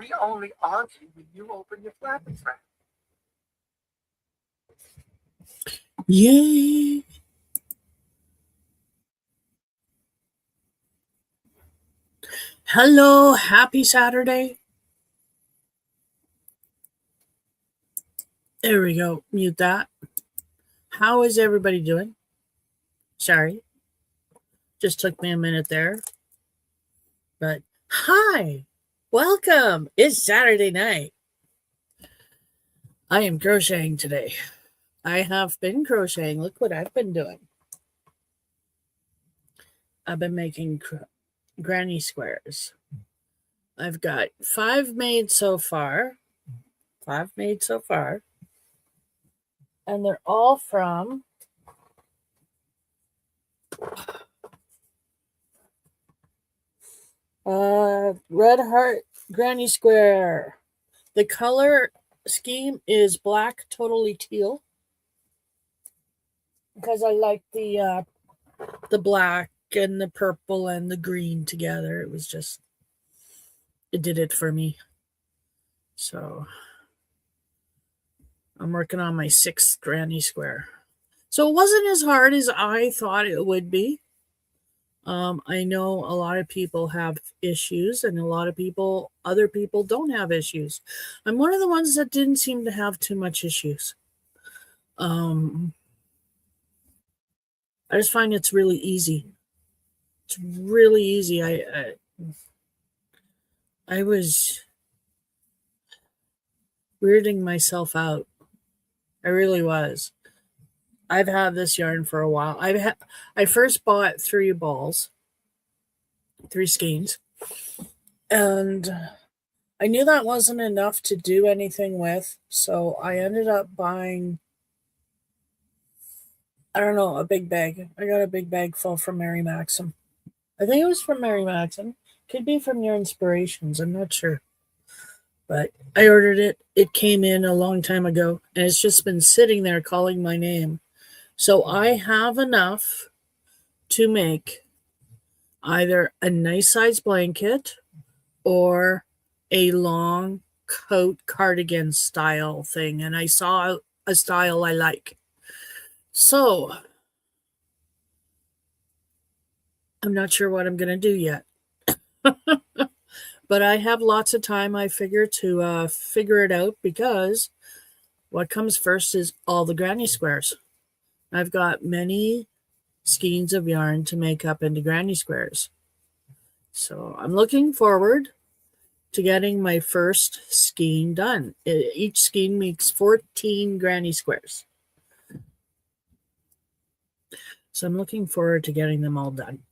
We only argue when you open your flappy trap. Yay! Hello, happy Saturday. There we go. Mute that. How is everybody doing? Sorry. Just took me a minute there. But hi, welcome. It's Saturday night. I am crocheting today. I have been crocheting. Look what I've been doing. I've been making granny squares. I've got 5 made so far. 5 made so far. And they're all from Red Heart Granny Square. The color scheme is black, totally teal. Because I like the black and the purple and the green together. It did it for me. So I'm working on my 6th granny square. So it wasn't as hard as I thought it would be. I know a lot of people have issues and a lot of other people don't have issues. I'm one of the ones that didn't seem to have too much issues. I just find it's really easy. It's really easy. I was weirding myself out. I really was. I've had this yarn for a while. I first bought 3 balls, 3 skeins, and I knew that wasn't enough to do anything with, so I ended up buying, I don't know, a big bag. I got a big bag full from Mary Maxim. I think it was from Mary Maxim. Could be from Your Inspirations. I'm not sure. But I ordered it. It came in a long time ago, and it's just been sitting there calling my name. So I have enough to make either a nice size blanket or a long coat cardigan style thing. And I saw a style I like. So I'm not sure what I'm going to do yet. But I have lots of time, I figure, to figure it out, because what comes first is all the granny squares. I've got many skeins of yarn to make up into granny squares. So I'm looking forward to getting my first skein done. Each skein makes 14 granny squares. So I'm looking forward to getting them all done.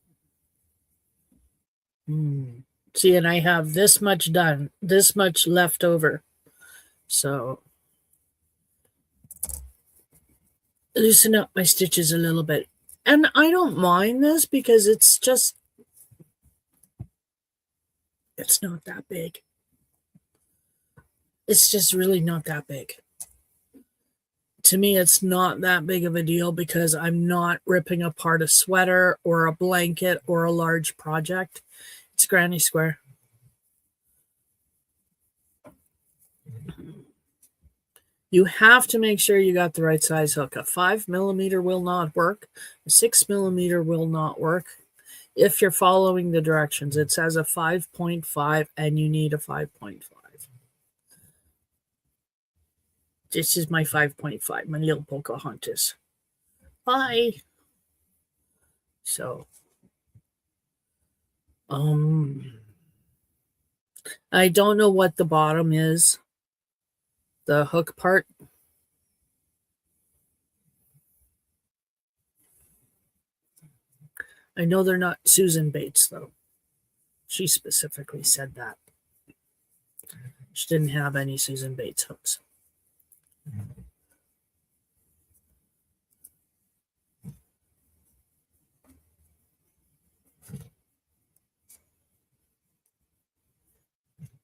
See, and I have this much done, this much left over. So loosen up my stitches a little bit. And I don't mind this because it's not that big. It's just really not that big. To me, it's not that big of a deal because I'm not ripping apart a sweater or a blanket or a large project. It's granny square. You have to make sure you got the right size hook. A 5 millimeter will not work. A 6 millimeter will not work. If you're following the directions, it says a 5.5 and you need a 5.5. This is my 5.5, my little Pocahontas. Bye. So, I don't know what the bottom is. The hook part. I know they're not Susan Bates, though. She specifically said that. She didn't have any Susan Bates hooks.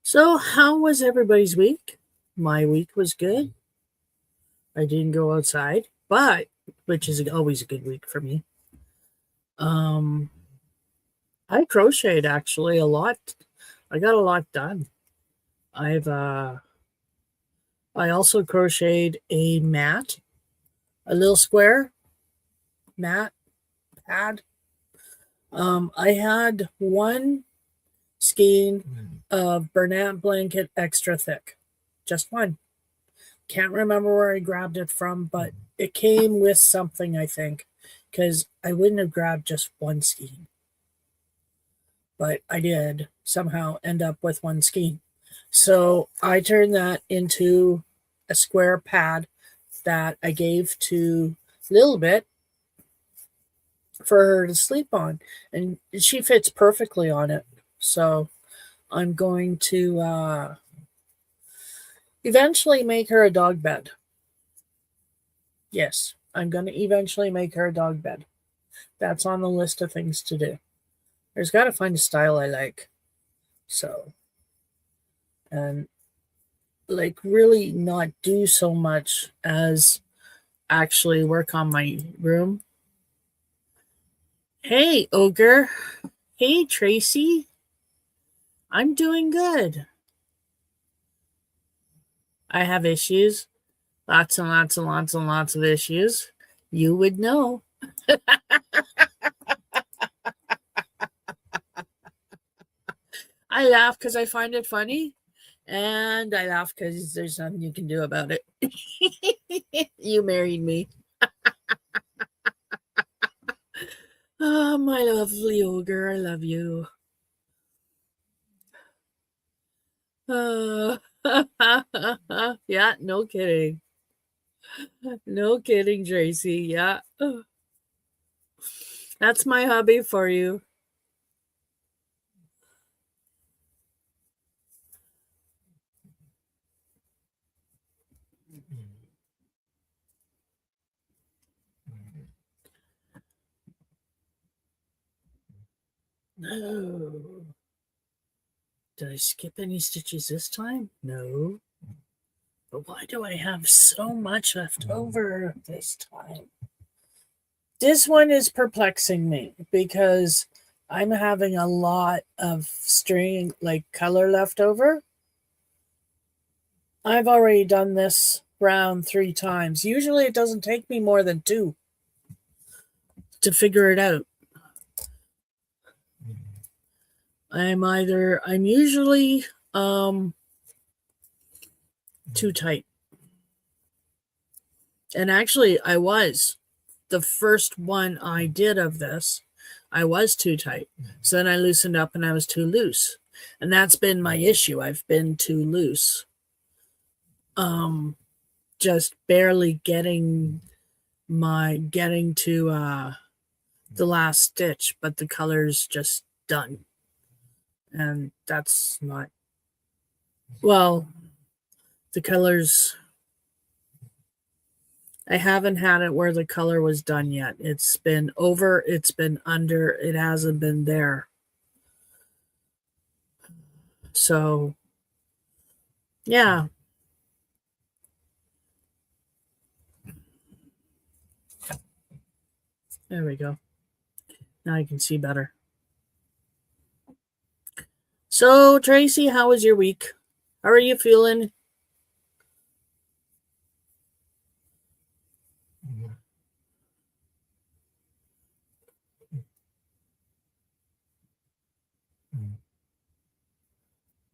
So, how was everybody's week? My week was good. I didn't go outside, which is always a good week for me. I crocheted actually a lot. I got a lot done. I also crocheted a mat, a little square mat pad. I had one skein of Bernat blanket extra thick, just one. Can't remember where I grabbed it from, but it came with something, I think, because I wouldn't have grabbed just one skein. But I did somehow end up with one skein. So I turned that into a square pad that I gave to Little Bit for her to sleep on. And she fits perfectly on it. So I'm going to eventually make her a dog bed. Yes, I'm going to eventually make her a dog bed. That's on the list of things to do. There's got to find a style I like. So, and like really not do so much as actually work on my room. Hey, Ogre. Hey, Tracy. I'm doing good. I have issues. Lots and lots and lots and lots of issues. You would know. I laugh because I find it funny. And I laugh because there's nothing you can do about it. You married me. Oh, my lovely ogre. I love you. Yeah, no kidding. No kidding, Tracy. Yeah. That's my hobby for you. No. Did I skip any stitches this time? No. But why do I have so much left over this time? This one is perplexing me because I'm having a lot of string, like color left over. I've already done this round 3 times. Usually it doesn't take me more than 2 to figure it out. I'm usually too tight. And actually I was. The first one I did of this, I was too tight. So then I loosened up and I was too loose. And that's been my issue. I've been too loose. Just barely getting to the last stitch, but the color's just done. And that's not, well, the colors, I haven't had it where the color was done yet. It's been over, it's been under, it hasn't been there. So, yeah. There we go. Now I can see better. So, Tracy, how was your week? How are you feeling?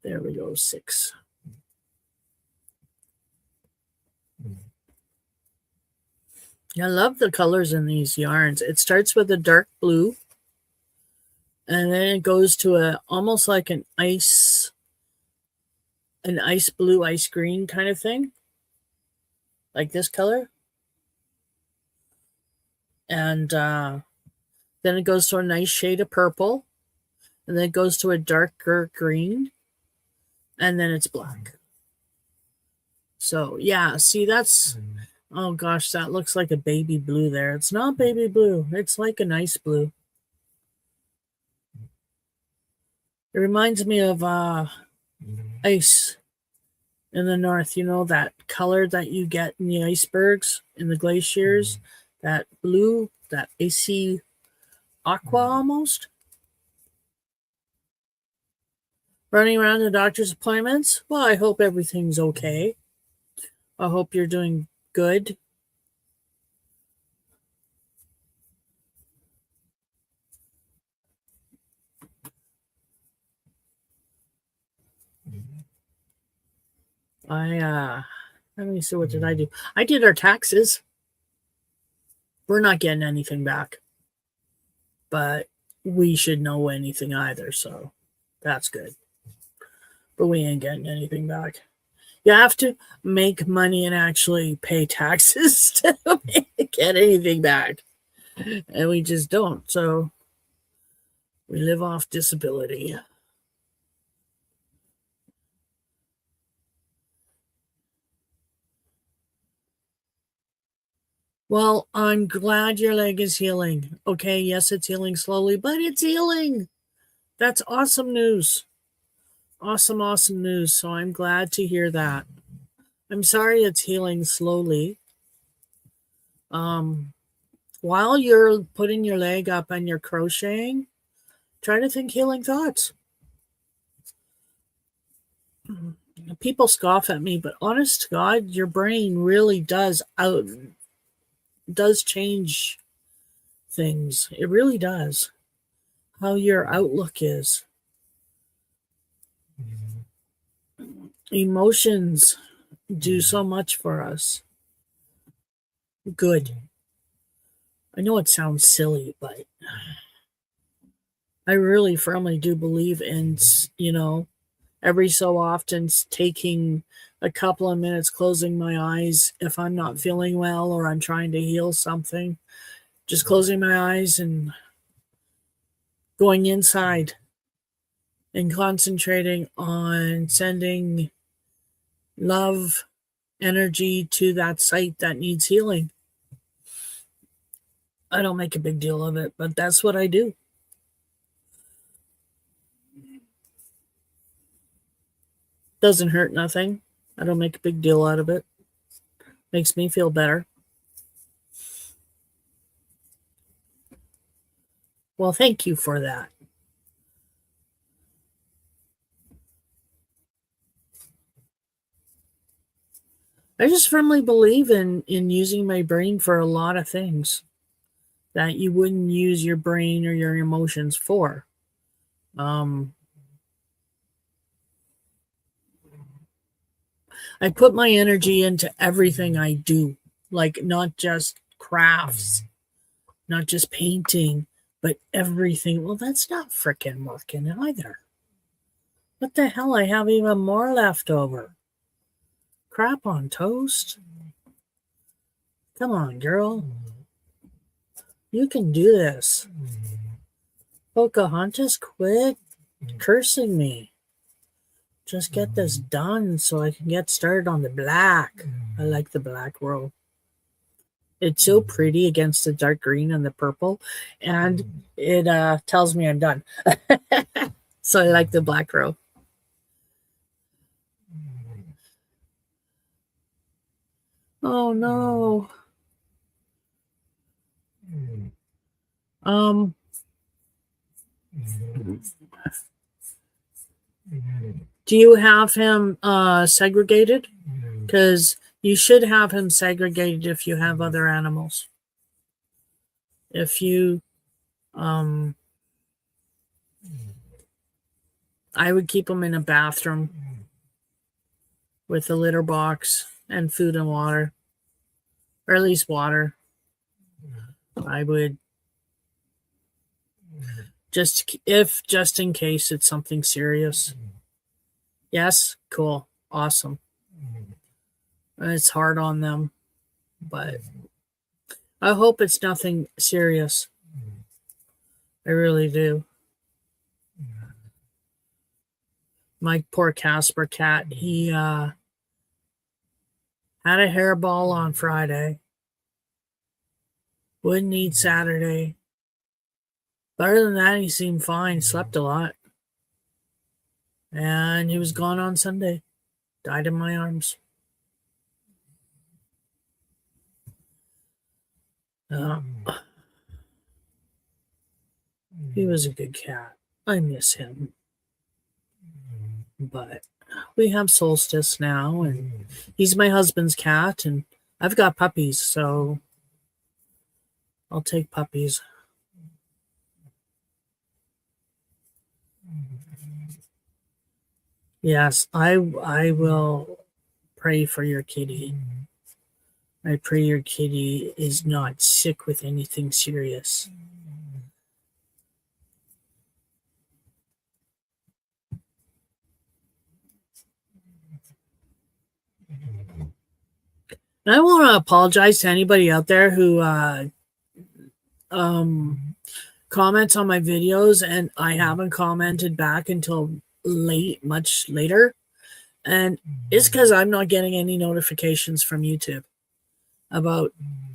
There we go, 6. I love the colors in these yarns. It starts with a dark blue, and then it goes to a almost like an ice blue, ice green kind of thing, like this color. And then it goes to a nice shade of purple, and then it goes to a darker green, and then it's black. So yeah, see, that's, oh gosh, that looks like a baby blue there. It's not baby blue. It's like a nice blue. It reminds me of ice in the north. You know, that color that you get in the icebergs, in the glaciers, that blue, that icy aqua almost. Running around to doctor's appointments? Well, I hope everything's okay. I hope you're doing good. Let me see, what did I do? I did our taxes. We're not getting anything back, but we should know anything either, so that's good. But we ain't getting anything back. You have to make money and actually pay taxes to get anything back. And we just don't. So we live off disability. Well, I'm glad your leg is healing. Okay, yes, it's healing slowly, but it's healing. That's awesome news. Awesome, awesome news. So I'm glad to hear that. I'm sorry it's healing slowly. While you're putting your leg up and you're crocheting, try to think healing thoughts. People scoff at me, but honest to God, your brain really does change things. It really does. How your outlook is. Emotions do so much for us. Good. I know it sounds silly, but I really firmly do believe in, every so often taking a couple of minutes, closing my eyes if I'm not feeling well or I'm trying to heal something. Just closing my eyes and going inside and concentrating on sending love energy to that site that needs healing. I don't make a big deal of it, but that's what I do. Doesn't hurt nothing. I don't make a big deal out of it. Makes me feel better. Well, thank you for that. I just firmly believe in using my brain for a lot of things that you wouldn't use your brain or your emotions for. I put my energy into everything I do, like not just crafts, not just painting, but everything. Well, that's not frickin' working either. What the hell? I have even more left over. Crap on toast. Come on, girl. You can do this. Pocahontas, quit cursing me. Just get this done so I can get started on the black. I like the black row. It's so pretty against the dark green and the purple, and it tells me I'm done. So I like the black row. Oh no. Do you have him segregated? Because you should have him segregated if you have other animals. If you, I would keep him in a bathroom with a litter box and food and water, or at least water. I would just in case it's something serious. Yes, cool, awesome. And it's hard on them, but I hope it's nothing serious. I really do. My poor Casper cat, he had a hairball on Friday. Wouldn't eat Saturday. But other than that, he seemed fine, slept a lot. And he was gone on Sunday. Died in my arms. He was a good cat. I miss him. But we have Solstice now, and he's my husband's cat, and I've got puppies, so I'll take puppies. Yes, I will pray for your kitty. I pray your kitty is not sick with anything serious. And I want to apologize to anybody out there who comments on my videos and I haven't commented back until much later. And it's because I'm not getting any notifications from YouTube about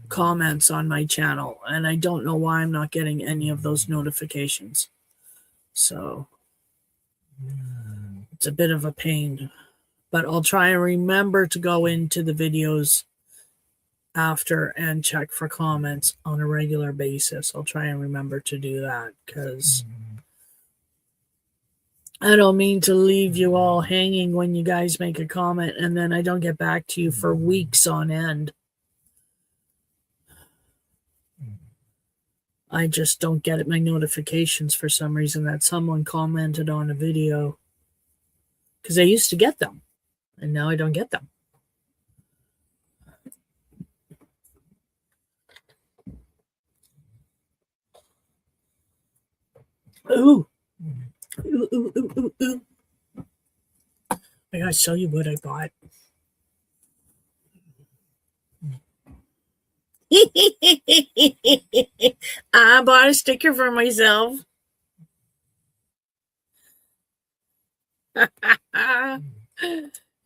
comments on my channel. And I don't know why I'm not getting any of those notifications. So it's a bit of a pain. But I'll try and remember to go into the videos after and check for comments on a regular basis. I'll try and remember to do that because I don't mean to leave you all hanging when you guys make a comment and then I don't get back to you for weeks on end. I just don't get my notifications for some reason that someone commented on a video because I used to get them and now I don't get them. Ooh. Ooh, ooh, ooh, ooh, ooh. I gotta show you what I bought. I bought a sticker for myself.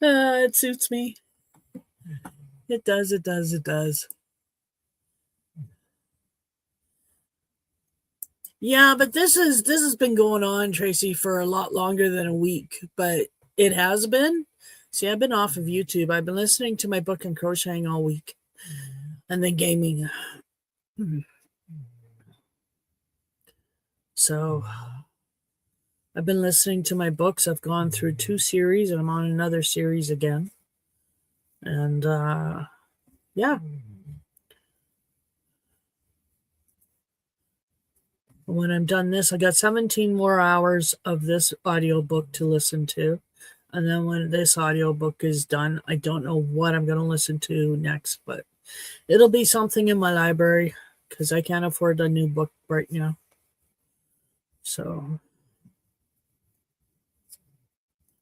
It suits me. It does, it does, it does. Yeah, but this has been going on, Tracy, for a lot longer than a week, but it has been. See, I've been off of YouTube. I've been listening to my book and crocheting all week and then gaming. So I've been listening to my books. I've gone through 2 series and I'm on another series again. And yeah. When I'm done this, I got 17 more hours of this audiobook to listen to. And then when this audiobook is done, I don't know what I'm going to listen to next, but it'll be something in my library because I can't afford a new book right now. So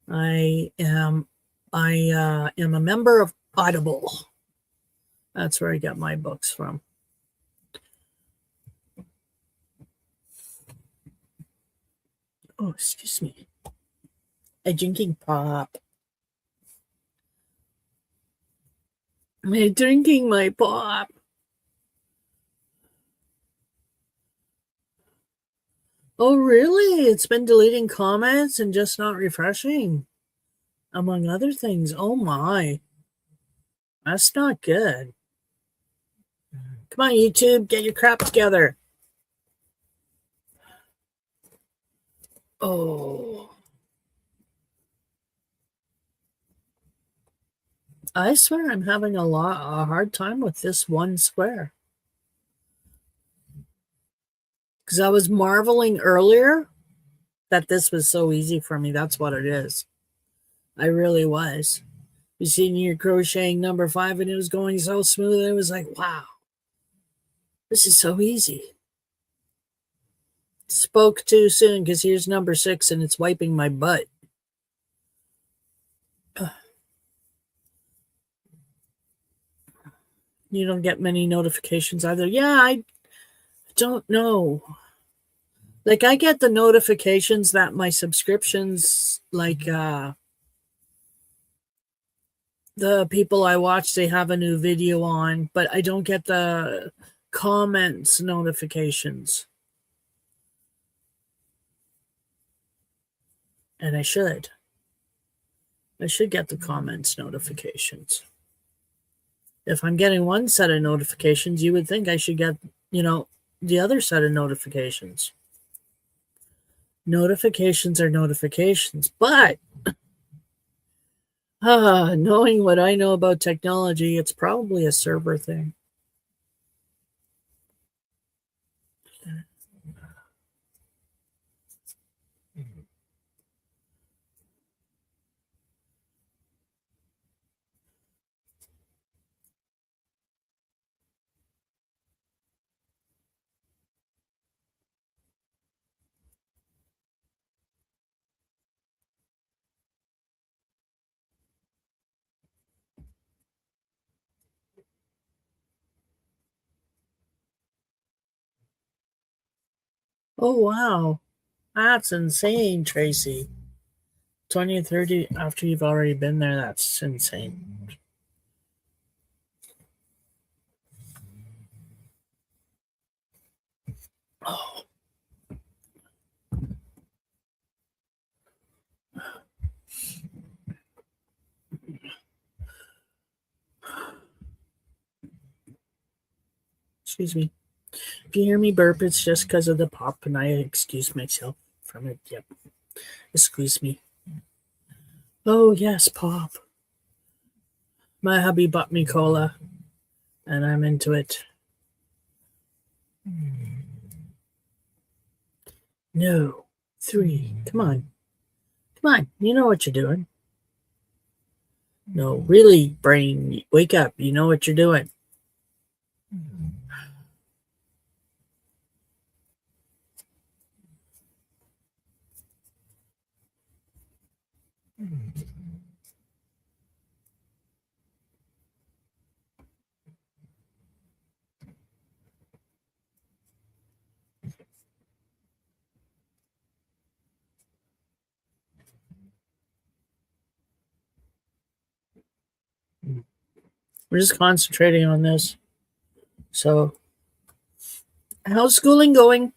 I am a member of Audible. That's where I get my books from. Oh, excuse me. A drinking pop. I'm drinking my pop. Oh, really? It's been deleting comments and just not refreshing, among other things. Oh, my. That's not good. Come on, YouTube, get your crap together. Oh. I swear I'm having a hard time with this one square. Because I was marveling earlier that this was so easy for me. That's what it is. I really was. You seen your crocheting number 5 and it was going so smooth. It was like, wow, this is so easy. Spoke too soon because here's number 6 and it's wiping my butt. You don't get many notifications either. Yeah, I don't know. Like I get the notifications that my subscriptions, like the people I watch, they have a new video on, but I don't get the comments notifications. And I should. I should get the comments notifications. If I'm getting one set of notifications, you would think I should get, the other set of notifications. Notifications are notifications, but Knowing what I know about technology, it's probably a server thing. Oh, wow. That's insane, Tracy. 20 or 30 after you've already been there, that's insane. Oh, excuse me. If you hear me burp, it's just because of the pop, and I excuse myself from it. Yep. Excuse me. Oh, yes, pop. My hubby bought me cola, and I'm into it. No. 3. Come on. Come on. You know what you're doing. No, really, brain, wake up. You know what you're doing. We're just concentrating on this. So, how's schooling going?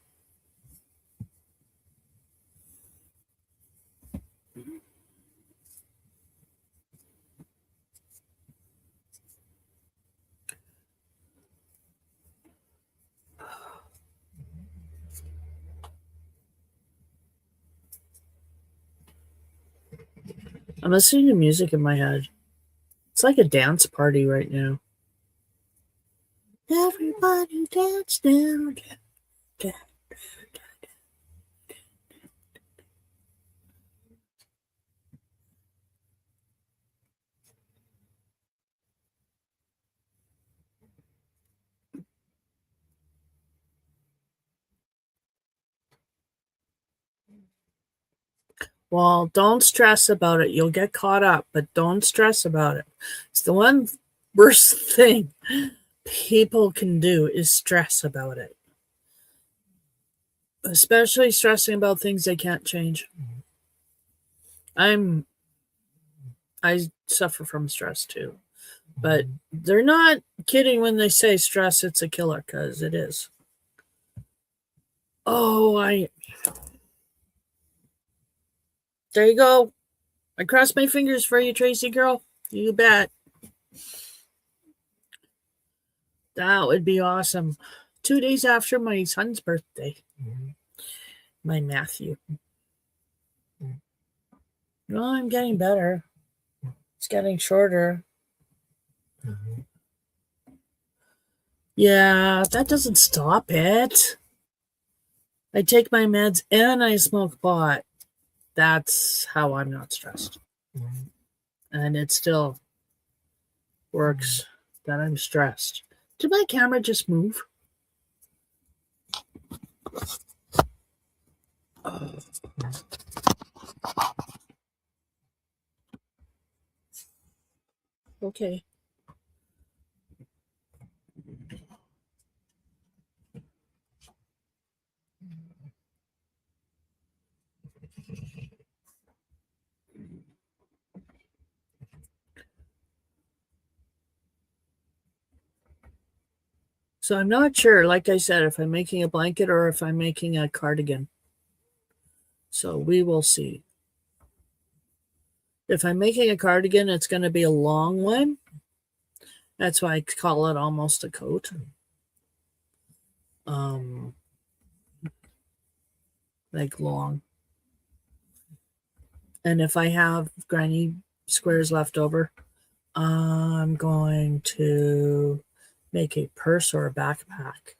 I'm listening to music in my head. It's like a dance party right now. Everybody dance now. Well, don't stress about it. You'll get caught up, but don't stress about it. It's the one worst thing people can do is stress about it, especially stressing about things they can't change. I'm I suffer from stress too, but they're not kidding when they say stress it's a killer, because it is. Oh, I there you go. I cross my fingers for you, Tracy girl. You bet. That would be awesome. 2 days after my son's birthday, my Matthew. No, I'm getting better. It's getting shorter. Yeah, that doesn't stop it. I take my meds and I smoke pot. That's how I'm not stressed. And it still works that I'm stressed. Did my camera just move? Okay. So I'm not sure, like I said, if I'm making a blanket or if I'm making a cardigan. So we will see. If I'm making a cardigan, it's going to be a long one. That's why I call it almost a coat. Like long. And if I have Granny squares left over, I'm going to make a purse or a backpack.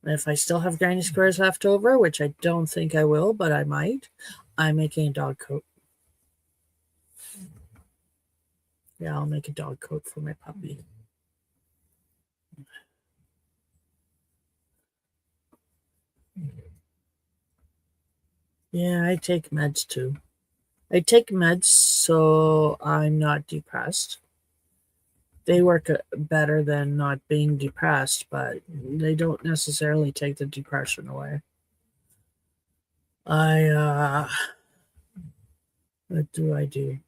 And if I still have granny squares left over, which I don't think I will, but I might, I'm making a dog coat. Yeah, I'll make a dog coat for my puppy. Yeah, I take meds too. I take meds so I'm not depressed. They work better than not being depressed, but they don't necessarily take the depression away. What do I do?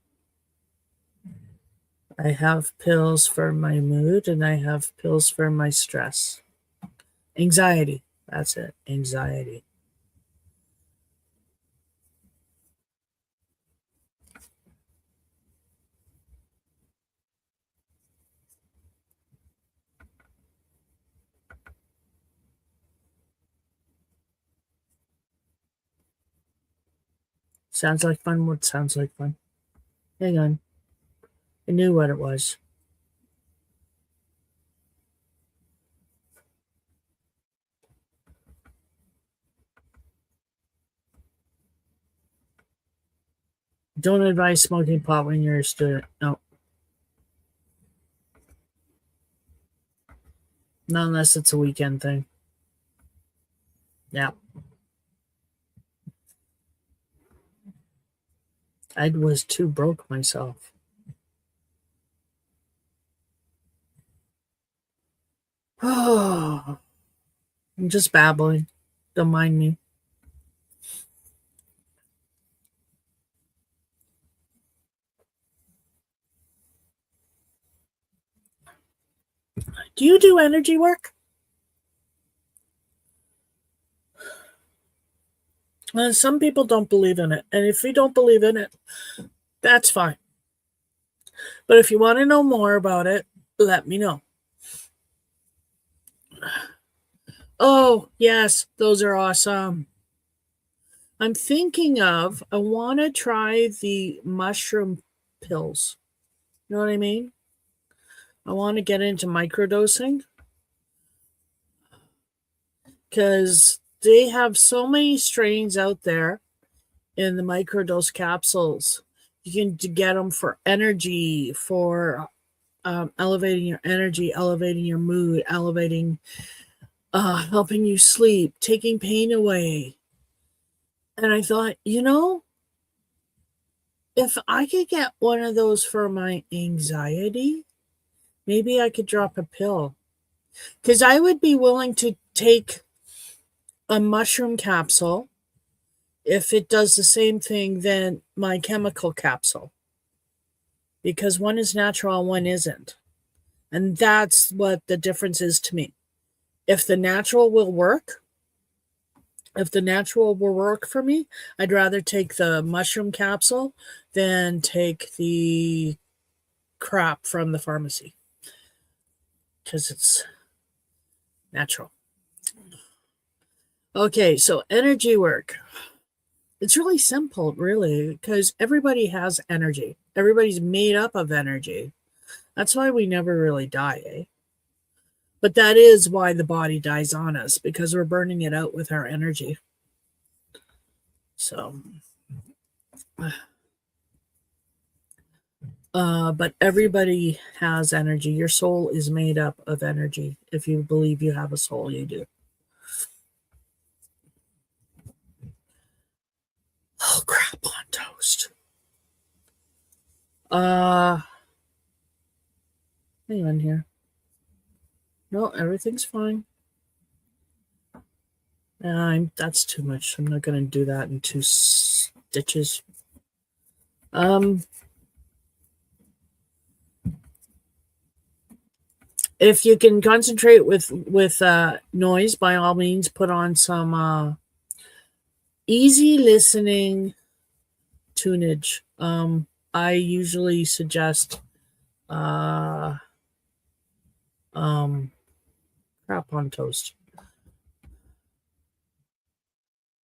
I have pills for my mood and I have pills for my stress. Anxiety. That's it. Anxiety. Sounds like fun. What sounds like fun? Hang on. I knew what it was. Don't advise smoking pot when you're a student. No. Not unless it's a weekend thing. Yeah. I was too broke myself. Oh, I'm just babbling. Don't mind me. Do you do energy work? Some people don't believe in it. And if you don't believe in it, that's fine. But if you want to know more about it, let me know. Oh, yes, those are awesome. I'm thinking I want to try the mushroom pills. You know what I mean? I want to get into microdosing because they have so many strains out there in the microdose capsules. You can get them for energy, for elevating your energy, elevating your mood, helping you sleep, taking pain away. And I thought, if I could get one of those for my anxiety, maybe I could drop a pill. Because I would be willing to take a mushroom capsule if it does the same thing than my chemical capsule. Because one is natural and one isn't. And that's what the difference is to me. If the natural will work, for me, I'd rather take the mushroom capsule than take the crap from the pharmacy. Because it's natural. Okay, so energy work. It's really simple, really, because everybody has energy. Everybody's made up of energy. That's why we never really die, eh? But that is why the body dies on us, because we're burning it out with our energy. So, but everybody has energy. Your soul is made up of energy. If you believe you have a soul, you do. Oh, crap on toast. Hang on here. No, everything's fine. That's too much. I'm not going to do that in 2 stitches. If you can concentrate with noise, by all means, put on some easy listening tunage. I usually suggest crap on toast.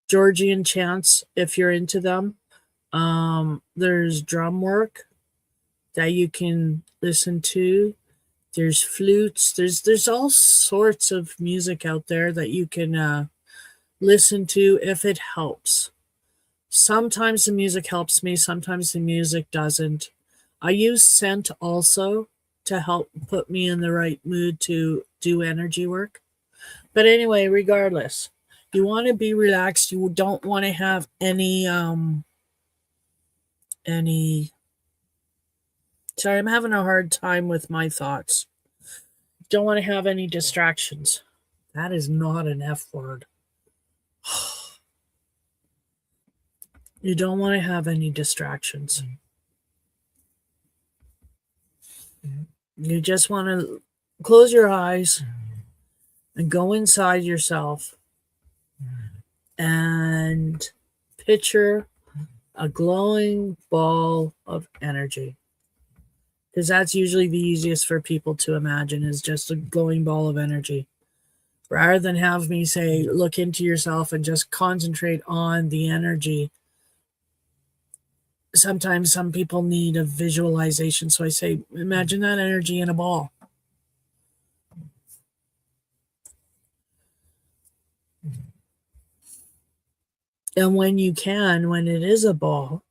Georgian chants, if you're into them. There's drum work that you can listen to. There's flutes. There's all sorts of music out there that you can listen to if it helps. Sometimes the music helps me, sometimes the music doesn't. I use scent also to help put me in the right mood to do energy work. But anyway, regardless, you want to be relaxed. You don't want to have any sorry, I'm having a hard time with my thoughts. Don't want to have any distractions. That is not an F word. You don't want to have any distractions. You just want to close your eyes and go inside yourself and picture a glowing ball of energy. Because that's usually the easiest for people to imagine, is just a glowing ball of energy. Rather than have me say, look into yourself and just concentrate on the energy. Sometimes some people need a visualization. So I say, imagine that energy in a ball. And when you can, when it is a ball,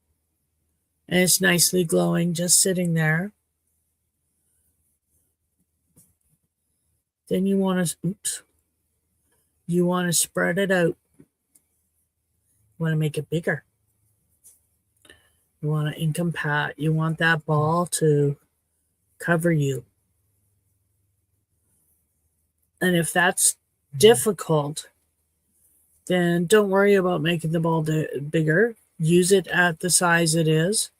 and it's nicely glowing, just sitting there, then you want to spread it out. You want to make it bigger. You want to encompass. You want that ball to cover you. And if that's difficult, then don't worry about making the ball bigger. Use it at the size it is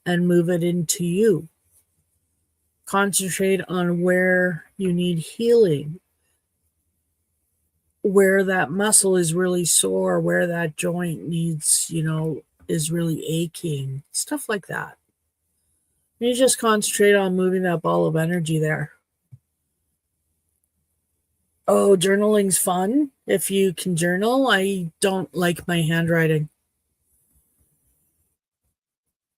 and move it into you. Concentrate on where you need healing, where that muscle is really sore, where that joint needs, is really aching, stuff like that. You just concentrate on moving that ball of energy there. Oh, journaling's fun if you can journal. I don't like my handwriting.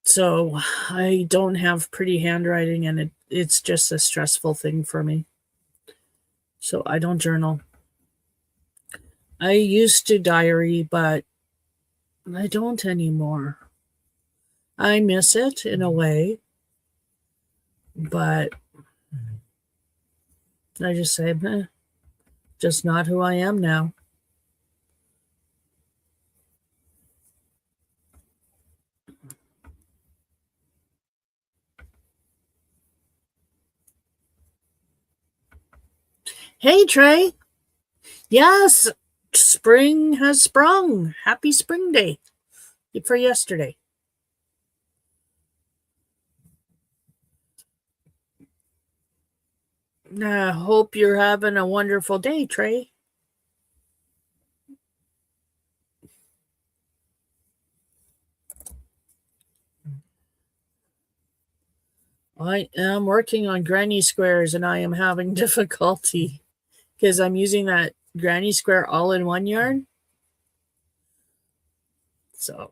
So I don't have pretty handwriting, and it's just a stressful thing for me. So I don't journal. I used to diary, but I don't anymore. I miss it in a way, but I just say, just not who I am now. Hey, Trey. Yes, spring has sprung. Happy Spring Day for yesterday. I hope you're having a wonderful day, Trey. I am working on granny squares and I am having difficulty because I'm using that granny square all in one yarn. So.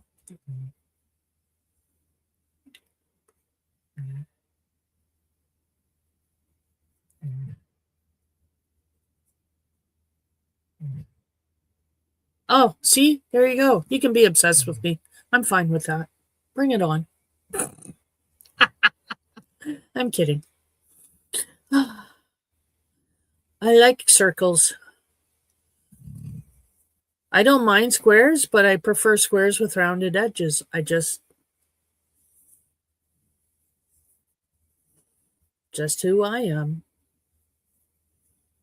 Oh, see? There you go. You can be obsessed with me. I'm fine with that. Bring it on. I'm kidding. I like circles. I don't mind squares, but I prefer squares with rounded edges. Just who I am.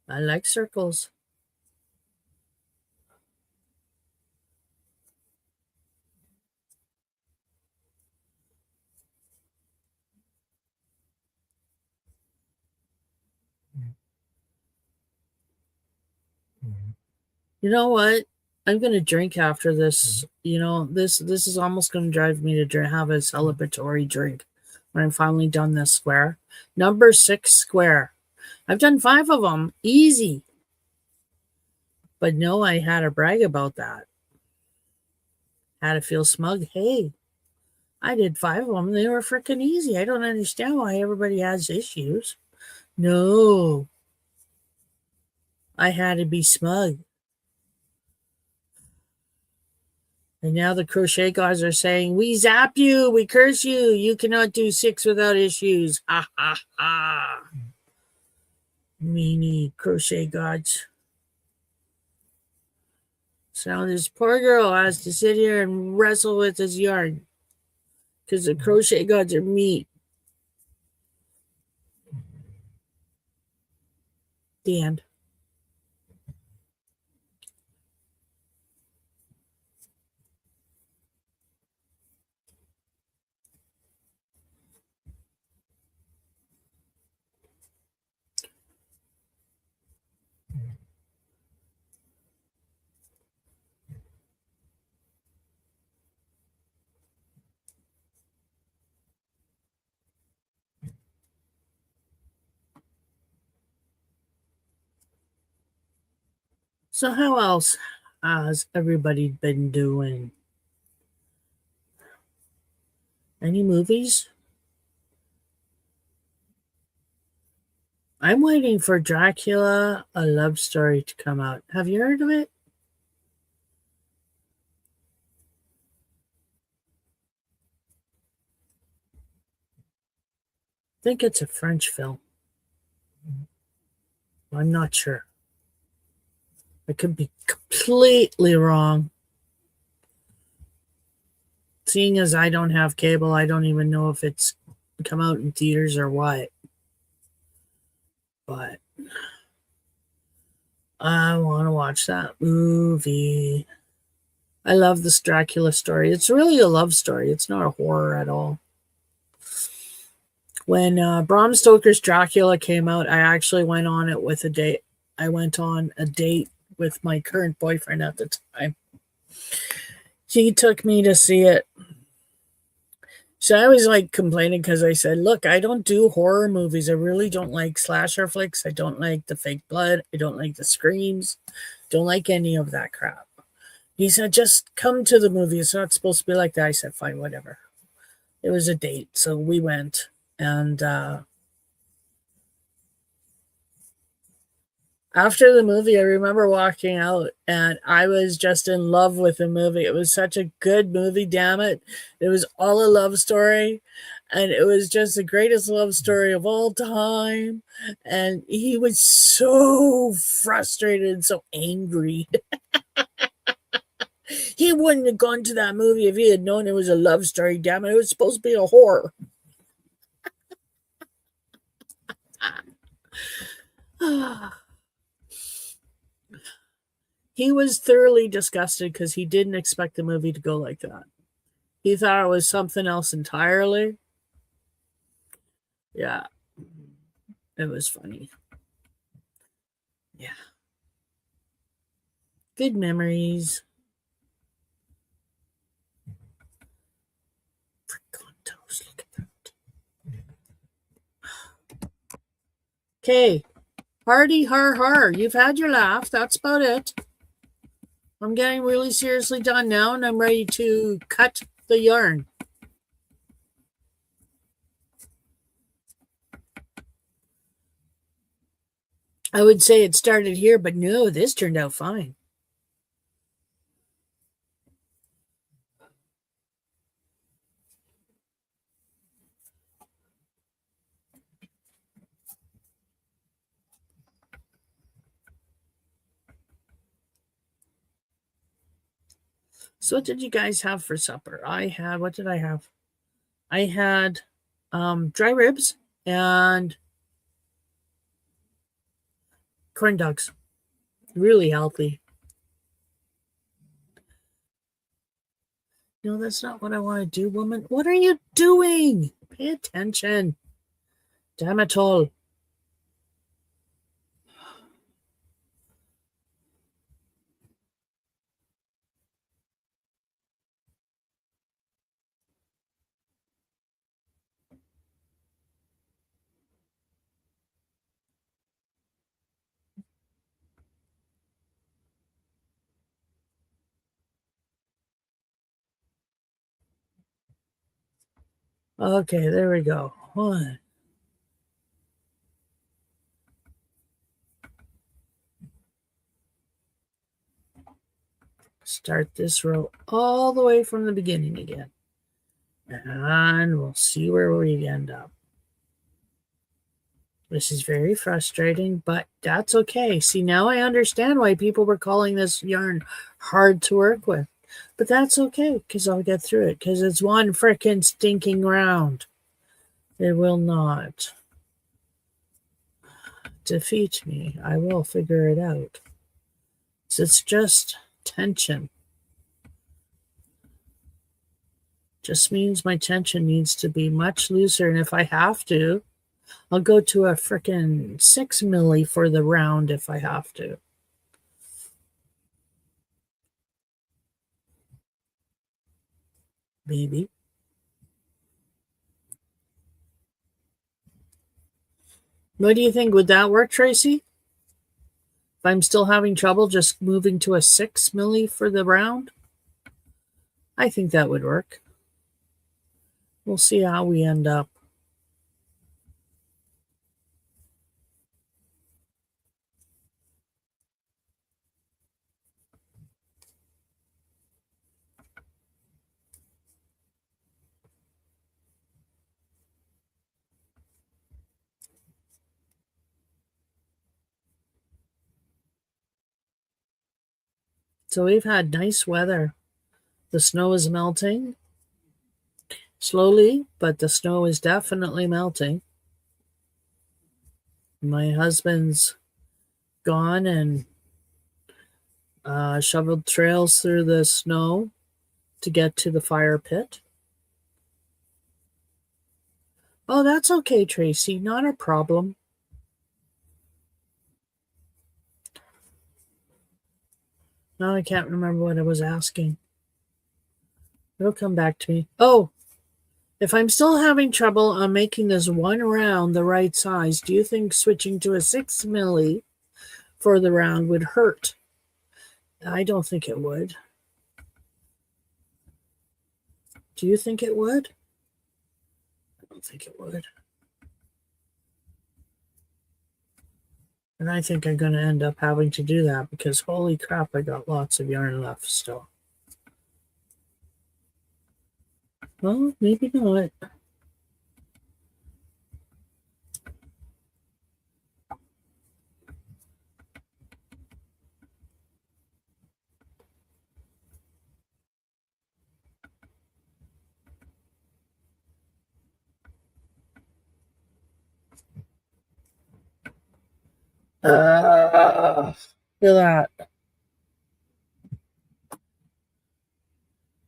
I like circles. You know what? I'm gonna drink after this. This is almost gonna drive me to have a celebratory drink when I'm finally done this square. Number 6 square. I've done 5 of them. Easy. But no, I had to brag about that. Had to feel smug. Hey, I did 5 of them. They were freaking easy. I don't understand why everybody has issues. No, I had to be smug. And now the crochet gods are saying, we zap you, we curse you, you cannot do 6 without issues. Ha ha ha. Meanie crochet gods. So this poor girl has to sit here and wrestle with his yarn because the crochet gods are meat. The end. So how else has everybody been doing? Any movies? I'm waiting for Dracula, a love story to come out. Have you heard of it? I think it's a French film. I'm not sure. I could be completely wrong. Seeing as I don't have cable, I don't even know if it's come out in theaters or what. But I want to watch that movie. I love this Dracula story. It's really a love story. It's not a horror at all. When Bram Stoker's Dracula came out, I actually went on it with a date. I went on a date with my current boyfriend at the time. He took me to see it. So I was like complaining because I said, look, I don't do horror movies. I really don't like slasher flicks. I don't like the fake blood. I don't like the screams. Don't like any of that crap. He said, just come to the movie. It's not supposed to be like that. I said, fine, whatever. It was a date. So we went. And after the movie, I remember walking out and I was just in love with the movie. It was such a good movie, damn it. It was all a love story. And it was just the greatest love story of all time. And he was so frustrated and so angry. He wouldn't have gone to that movie if he had known it was a love story, damn it. It was supposed to be a horror. He was thoroughly disgusted because he didn't expect the movie to go like that. He thought it was something else entirely. Yeah, it was funny. Yeah. Good memories. Fricantos, look at that. Okay. Hardy har har. You've had your laugh. That's about it. I'm getting really seriously done now and I'm ready to cut the yarn. I would say it started here, but no, this turned out fine. So what did you guys have for supper? What did I have? I had dry ribs and corn dogs. Really healthy. No, that's not what I want to do, woman. What are you doing? Pay attention. Damn it all. Okay, there we go. One. Start this row all the way from the beginning again. And we'll see where we end up. This is very frustrating, but that's okay. See, now I understand why people were calling this yarn hard to work with. But that's okay, because I'll get through it, because it's one frickin' stinking round. It will not defeat me. I will figure it out. It's just tension. Just means my tension needs to be much looser, and if I have to, I'll go to a frickin' 6 milli for the round if I have to. Maybe. What do you think? Would that work, Tracy? If I'm still having trouble just moving to a 6 milli for the round? I think that would work. We'll see how we end up. So we've had nice weather. The snow is melting slowly, but the snow is definitely melting. My husband's gone and shoveled trails through the snow to get to the fire pit. Oh, that's okay, Tracy. Not a problem. Now I can't remember what I was asking. It'll come back to me. Oh, if I'm still having trouble on making this one round the right size, do you think switching to a 6 milli for the round would hurt? I don't think it would. Do you think it would? I don't think it would. And I think I'm going to end up having to do that because holy crap, I got lots of yarn left still. Well, maybe not. Feel that.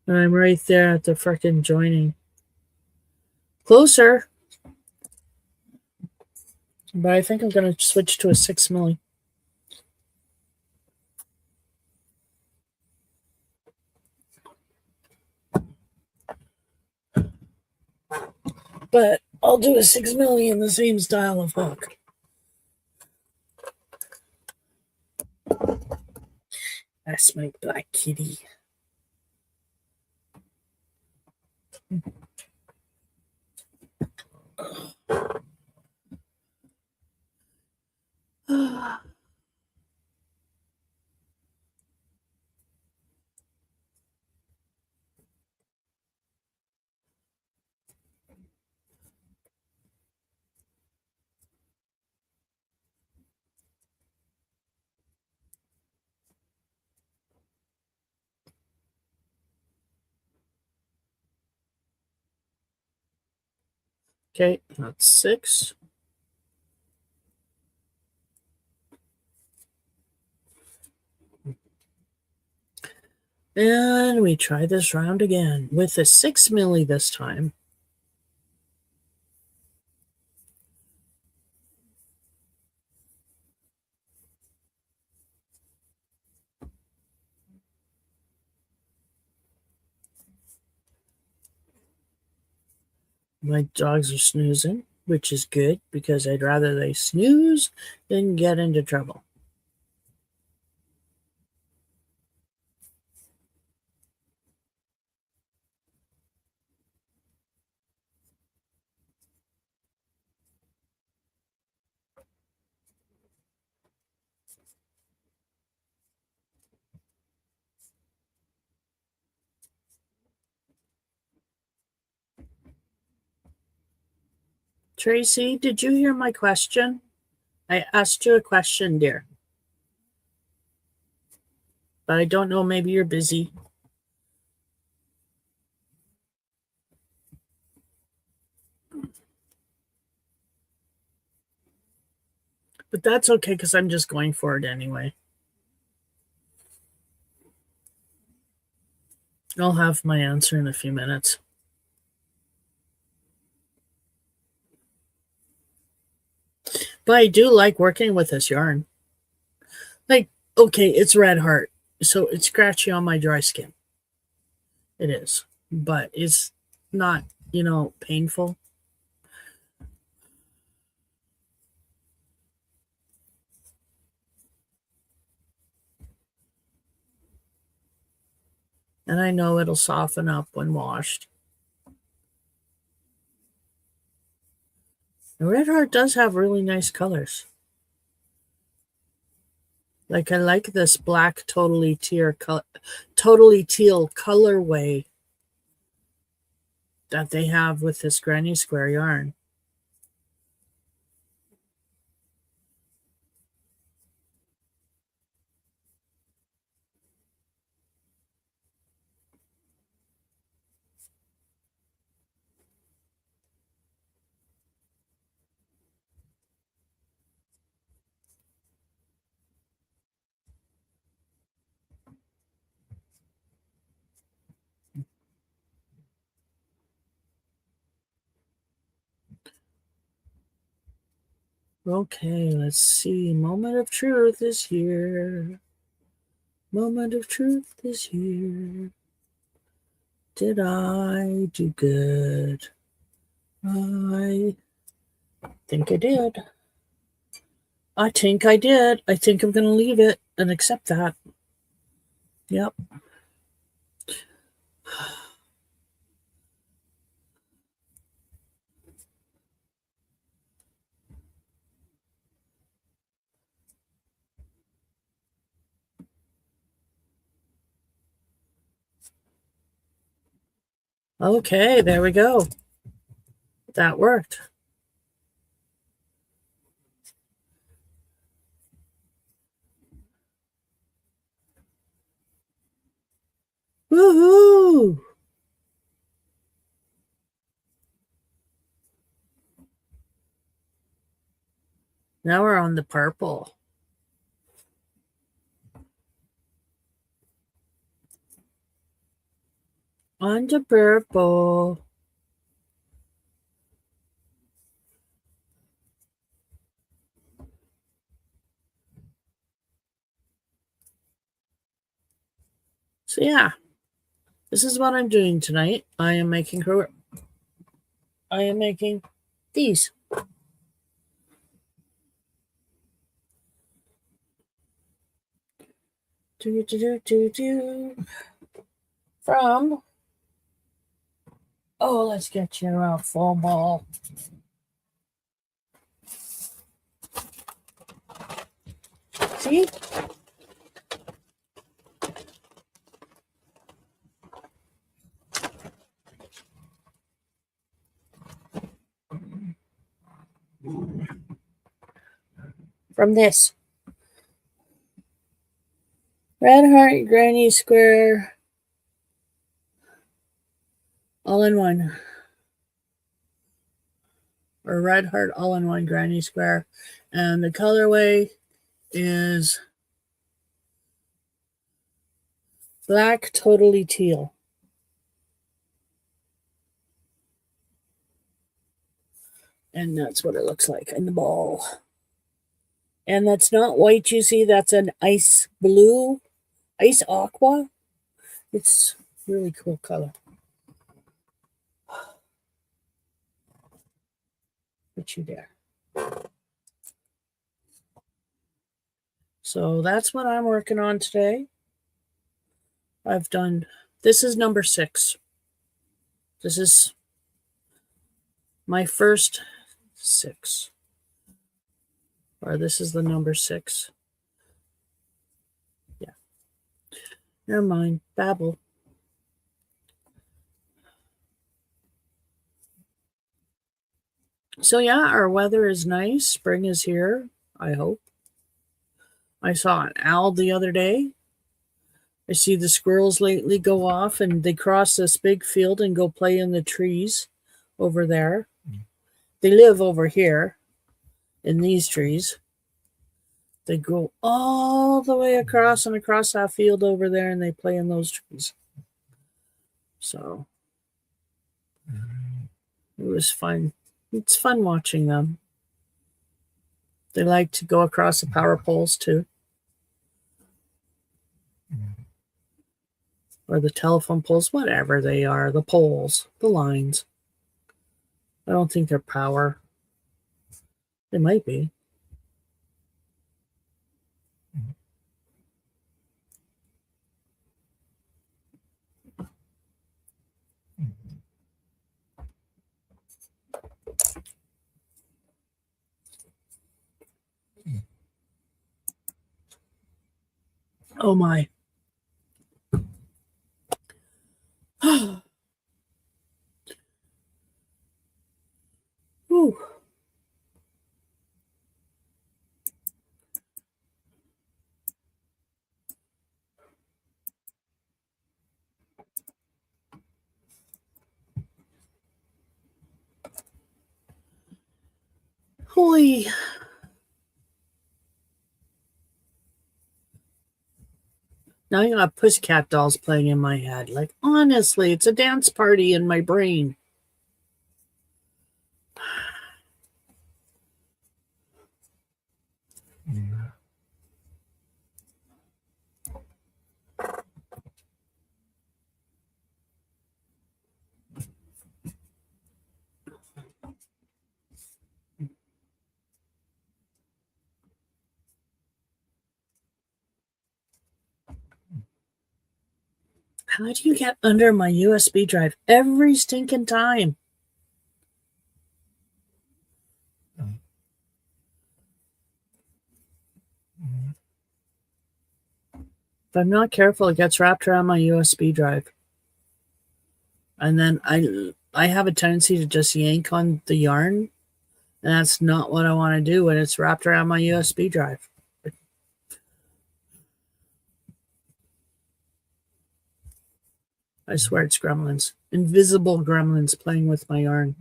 And I'm right there at the frickin' joining. Closer. But I think I'm going to switch to a 6 milli. But I'll do a 6 milli in the same style of hook. That's my black kitty. Okay, that's 6. And we try this round again with a 6 milli this time. My dogs are snoozing, which is good because I'd rather they snooze than get into trouble. Tracy, did you hear my question? I asked you a question, dear. But I don't know, maybe you're busy. But that's okay because I'm just going for it anyway. I'll have my answer in a few minutes. But I do like working with this yarn. Like, okay, it's Red Heart, so it's scratchy on my dry skin. It is. But it's not, painful. And I know it'll soften up when washed. The Red Heart does have really nice colors. Like I like this black totally teal colorway that they have with this Granny Square yarn. Okay, let's see. Moment of truth is here. Moment of truth is here. Did I do good? I think I did. I think I did. I think I'm going to leave it and accept that. Yep. Okay, there we go. That worked. Woohoo! Now we're on the purple. On the purple. So yeah, this is what I'm doing tonight. I am making these. From, let's get you a full ball. See? From this. Red Heart Granny Square all-in-one. Or Red Heart all-in-one Granny Square. And the colorway is black totally teal. And that's what it looks like in the ball. And that's not white, you see, that's an ice blue, ice aqua. It's really cool color. Put you there. So that's what I'm working on today. This is number 6. This is my first 6. Or this is the number 6. Yeah. Never mind. Babble. So yeah, our weather is nice. Spring is here, I hope. I saw an owl the other day. I see the squirrels lately go off and they cross this big field and go play in the trees over there. They live over here in these trees. They go all the way across and across that field over there and they play in those trees. So it was fun. It's fun watching them. They like to go across the power poles too, or the telephone poles, whatever they are, the poles, the lines. I don't think they're power. They might be. Oh my. Whew. Holy. Now I got pussycat dolls playing in my head. Like, honestly, it's a dance party in my brain. How do you get under my USB drive every stinking time? If I'm not careful, it gets wrapped around my USB drive. And then I have a tendency to just yank on the yarn, and that's not what I want to do when it's wrapped around my USB drive. I swear it's gremlins. Invisible gremlins playing with my yarn.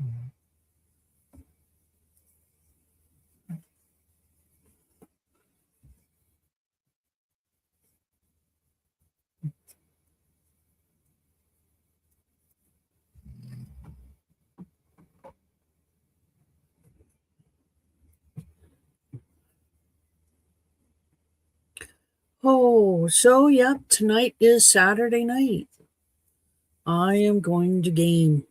Oh, so yep, tonight is Saturday night. I am going to game.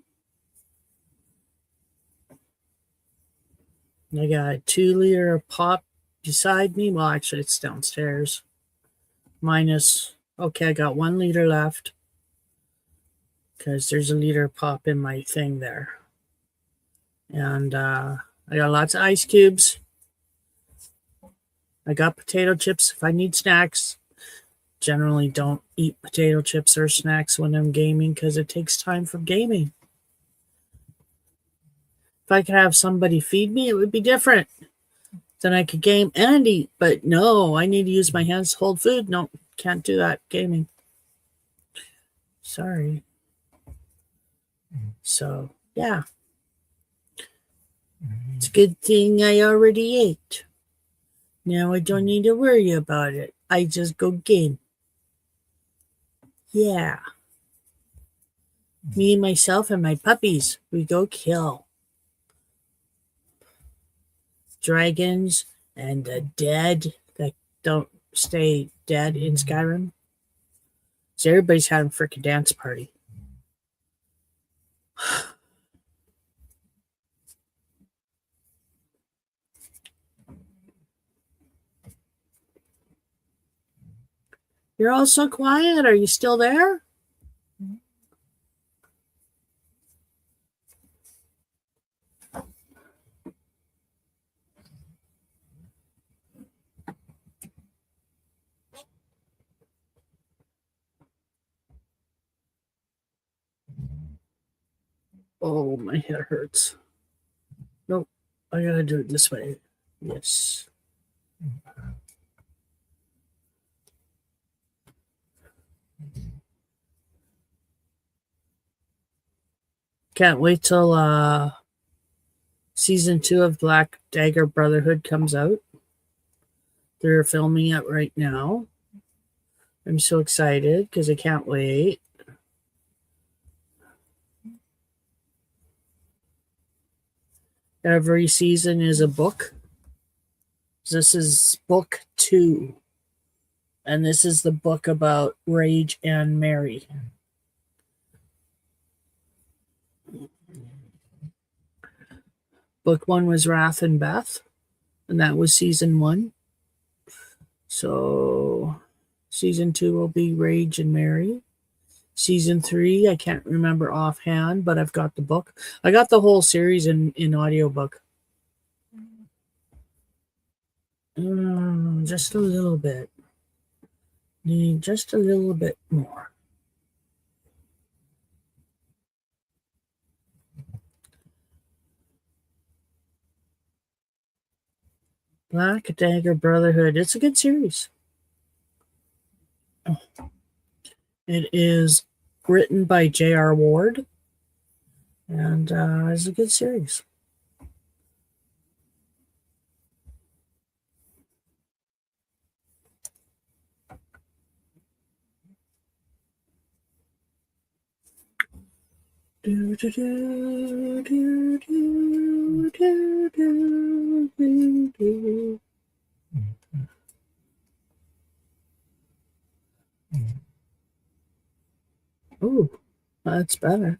I got a 2 liter of pop beside me. Well, actually, it's downstairs. Okay, I got 1 liter left because there's a liter of pop in my thing there. And I got lots of ice cubes. I got potato chips if I need snacks. Generally don't eat potato chips or snacks when I'm gaming because it takes time for gaming. If I could have somebody feed me, it would be different. Then I could game and eat. But no, I need to use my hands to hold food. No, can't do that gaming. Sorry. So, yeah. It's a good thing I already ate. Now I don't need to worry about it. I just go game. Yeah. Me, myself, and my puppies, we go kill dragons and the dead that don't stay dead in Skyrim. So everybody's having a freaking dance party. You're all so quiet. Are you still there? Oh, my head hurts. Nope, I gotta do it this way. Yes. Can't wait till season 2 of Black Dagger Brotherhood comes out. They're filming it right now. I'm so excited because I can't wait. Every season is a book. This is book 2. And this is the book about Rage and Mary. Book 1 was Wrath and Beth, and that was season 1. So season 2 will be Rage and Mary. Season 3, I can't remember offhand, but I've got the book. I got the whole series in audiobook. Just a little bit. Need just a little bit more. Black Dagger Brotherhood. It's a good series. It is written by J.R. Ward, and it's a good series. Do, do, do, do, do, do, do, do, do. Oh, that's better.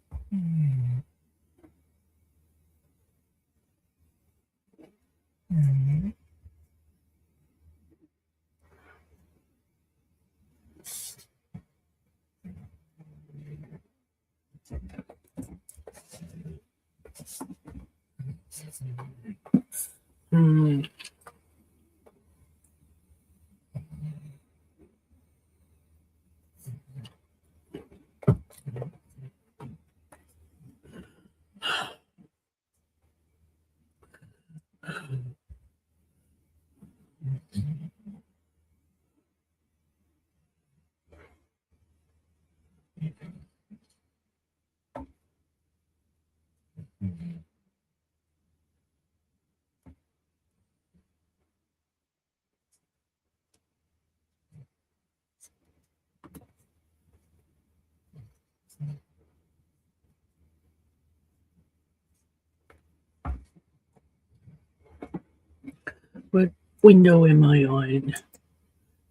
What window am I on?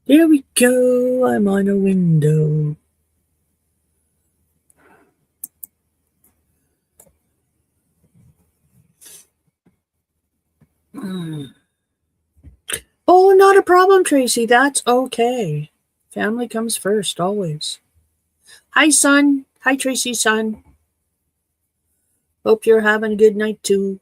There we go. I'm on a window. Oh, not a problem, Tracy. That's okay. Family comes first, always. Hi, son. Hi, Tracy, son. Hope you're having a good night, too.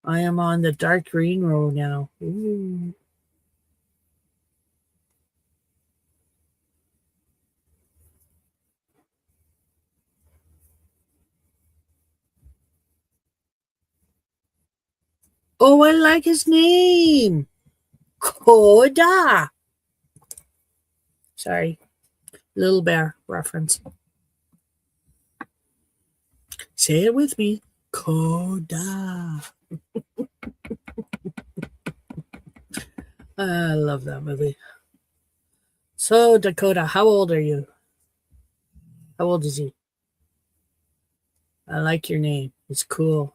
I am on the dark green row now. Ooh. Oh, I like his name. Koda. Sorry. Little Bear reference. Say it with me. Koda. I love that movie. So, Dakota, how old are you? How old is he? I like your name. It's cool.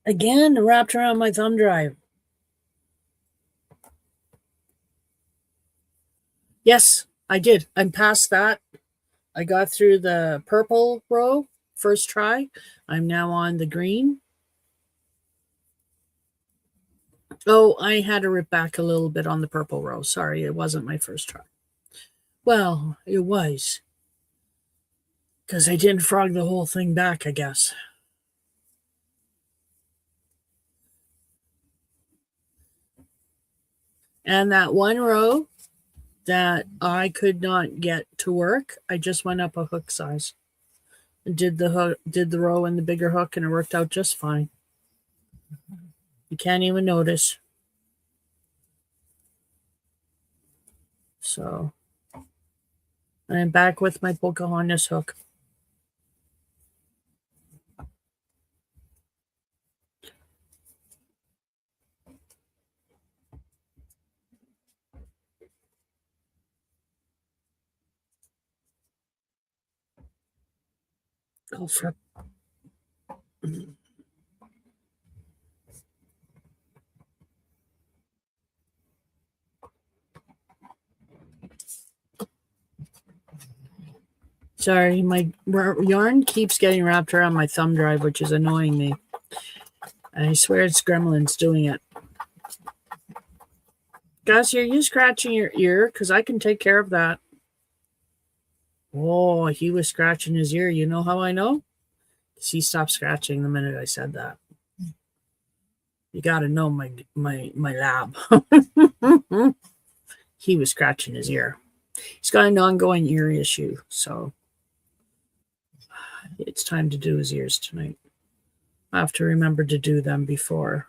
Again, wrapped around my thumb drive. Yes, I did. I'm past that. I got through the purple row first try. I'm now on the green. Oh, I had to rip back a little bit on the purple row. Sorry, it wasn't my first try. Well, it was. Because I didn't frog the whole thing back, I guess. And that one row that I could not get to work, I just went up a hook size. Did the row in the bigger hook, and it worked out just fine. You can't even notice. So I'm back with my Pocahontas hook. Go for Sorry, my yarn keeps getting wrapped around my thumb drive, which is annoying me. And I swear it's gremlins doing it. Gus, are you scratching your ear? Because I can take care of that. Oh, he was scratching his ear. You know how I know? Because he stopped scratching the minute I said that. You got to know my lab. He was scratching his ear. He's got an ongoing ear issue, so it's time to do his ears tonight. I have to remember to do them before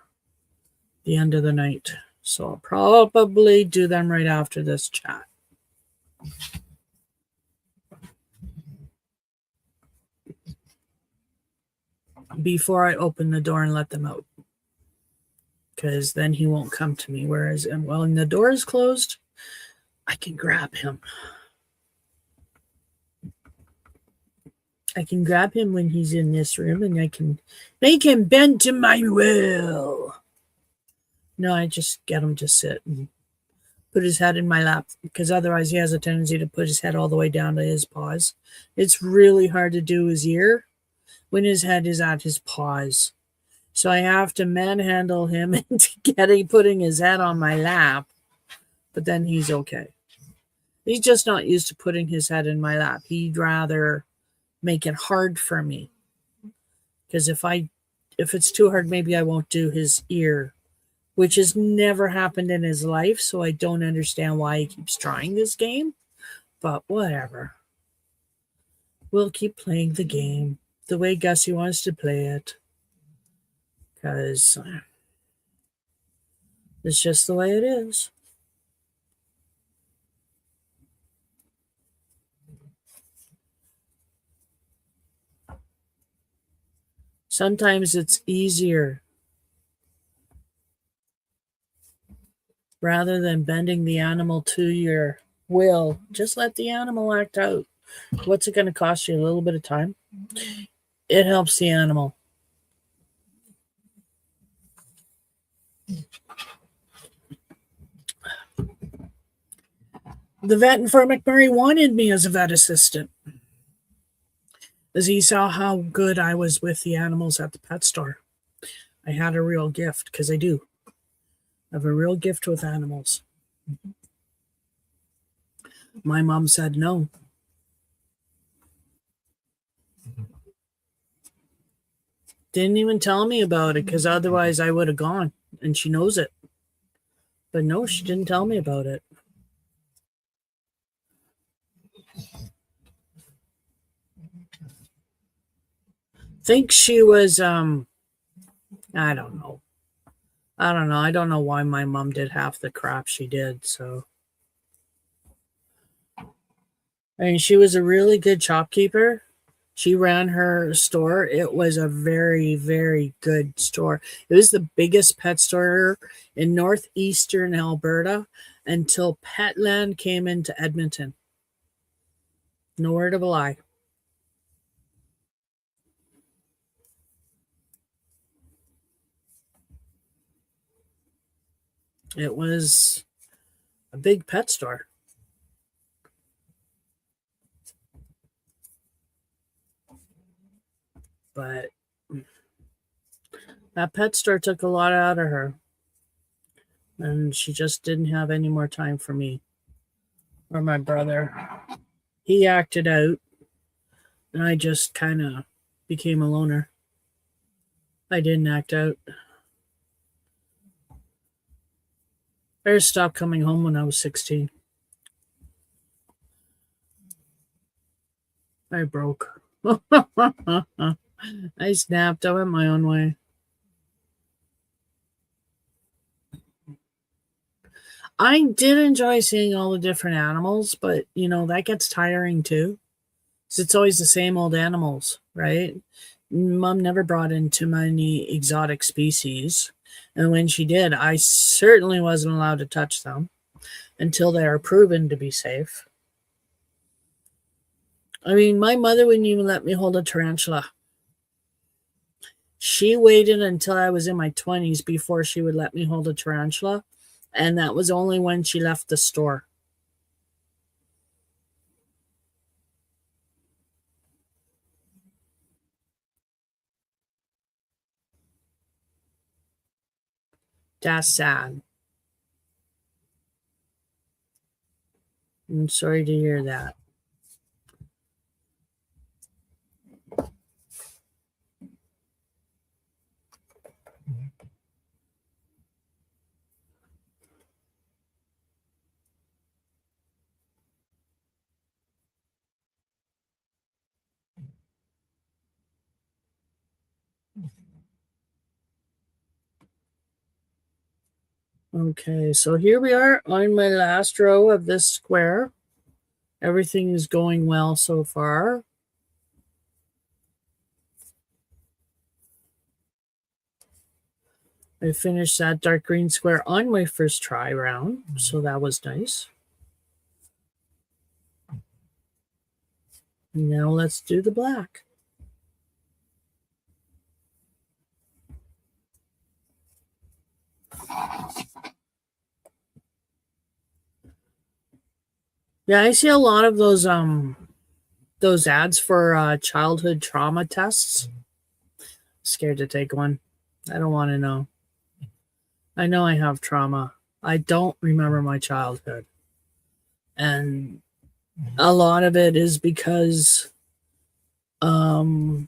the end of the night. So I'll probably do them right after this chat. Before I open the door and let them out. Because then he won't come to me. Whereas when the door is closed, I can grab him. I can grab him when he's in this room, and I can make him bend to my will. No, I just get him to sit and put his head in my lap, because otherwise he has a tendency to put his head all the way down to his paws. It's really hard to do his ear when his head is at his paws. So I have to manhandle him into putting his head on my lap, but then he's okay. He's just not used to putting his head in my lap. He'd rather make it hard for me. Because if it's too hard, maybe I won't do his ear, which has never happened in his life. So I don't understand why he keeps trying this game, but whatever. We'll keep playing the game the way Gussie wants to play it. Because it's just the way it is. Sometimes it's easier rather than bending the animal to your will. Just let the animal act out. What's it going to cost you? A little bit of time? It helps the animal. The vet in Fort McMurray wanted me as a vet assistant, as he saw how good I was with the animals at the pet store. I had a real gift, because I do. I have a real gift with animals. My mom said no. Didn't even tell me about it, because otherwise I would have gone, and she knows it. But no, she didn't tell me about it. Think she was I don't know. I don't know why my mom did half the crap she did. So I mean, she was a really good shopkeeper. She ran her store. It was a very, very good store. It was the biggest pet store in northeastern Alberta until Petland came into Edmonton. No word of a lie. It was a big pet store. But that pet store took a lot out of her. And she just didn't have any more time for me or my brother. He acted out, and I just kind of became a loner. I didn't act out. I just stopped coming home when I was 16. I broke. I snapped. I went my own way. I did enjoy seeing all the different animals, but that gets tiring too. 'Cause it's always the same old animals, right? Mom never brought in too many exotic species. And when she did, I certainly wasn't allowed to touch them until they are proven to be safe. I mean, my mother wouldn't even let me hold a tarantula. She waited until I was in my 20s before she would let me hold a tarantula. And that was only when she left the store. That's sad. I'm sorry to hear that. Okay, so here we are on my last row of this square. Everything is going well so far. I finished that dark green square on my first try round, so that was nice. Now let's do the black. Yeah, I see a lot of those ads for childhood trauma tests. Scared to take one. I don't want to know. I know I have trauma. I don't remember my childhood. And a lot of it is because nothing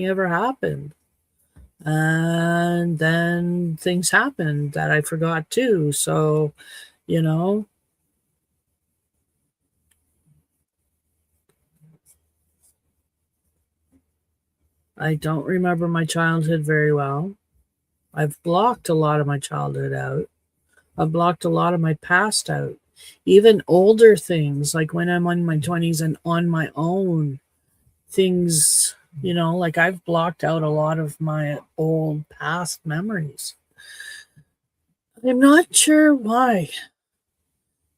ever happened. And then things happened that I forgot too. So, I don't remember my childhood very well. I've blocked a lot of my childhood out. I've blocked a lot of my past out. Even older things, like when I'm in my 20s and on my own, things, like I've blocked out a lot of my old past memories. I'm not sure why.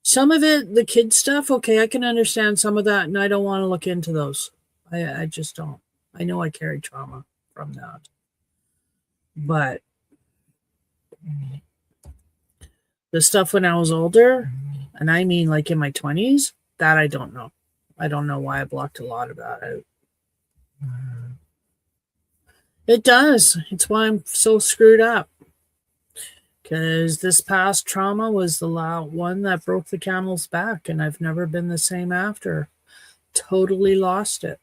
Some of it, the kid stuff, okay, I can understand some of that, and I don't want to look into those. I just don't. I know I carry trauma from that. But the stuff when I was older, and I mean like in my 20s, that I don't know. I don't know why I blocked a lot of that out. It does. It's why I'm so screwed up. Because this past trauma was the one that broke the camel's back, and I've never been the same after. Totally lost it.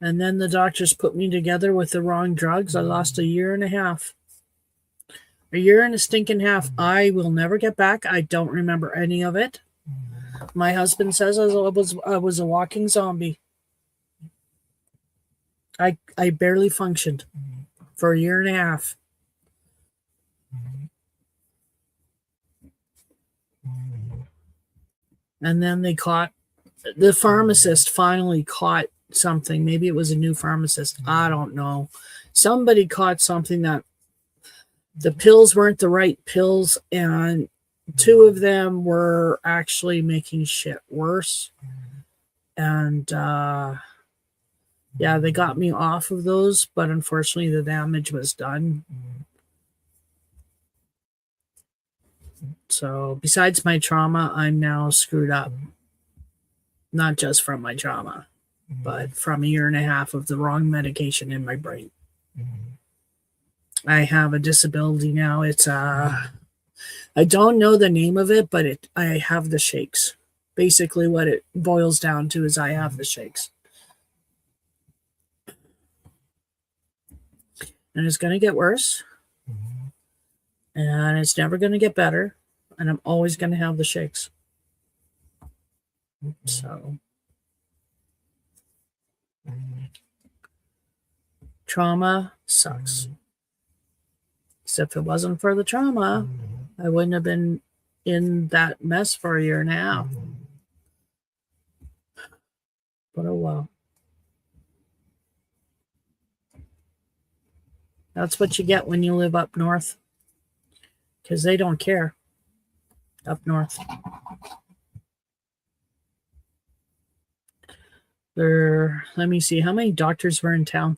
And then the doctors put me together with the wrong drugs. I lost a year and a half. A year and a stinking half. I will never get back. I don't remember any of it. My husband says I was a walking zombie. I barely functioned for a year and a half. And then the pharmacist finally caught something. Maybe it was a new pharmacist. I don't know. Somebody caught something that the pills weren't the right pills, and two of them were actually making shit worse. And yeah, they got me off of those, but unfortunately the damage was done. So besides my trauma, I'm now screwed up. Not just from my trauma, but from a year and a half of the wrong medication in my brain. I have a disability now. It's I don't know the name of it, but I have the shakes. Basically, what it boils down to is I have the shakes. And it's going to get worse. And it's never going to get better. And I'm always going to have the shakes. So, trauma sucks. Except if it wasn't for the trauma, I wouldn't have been in that mess for a year and a half. But oh well. That's what you get when you live up north. Because they don't care up north. Let me see, how many doctors were in town?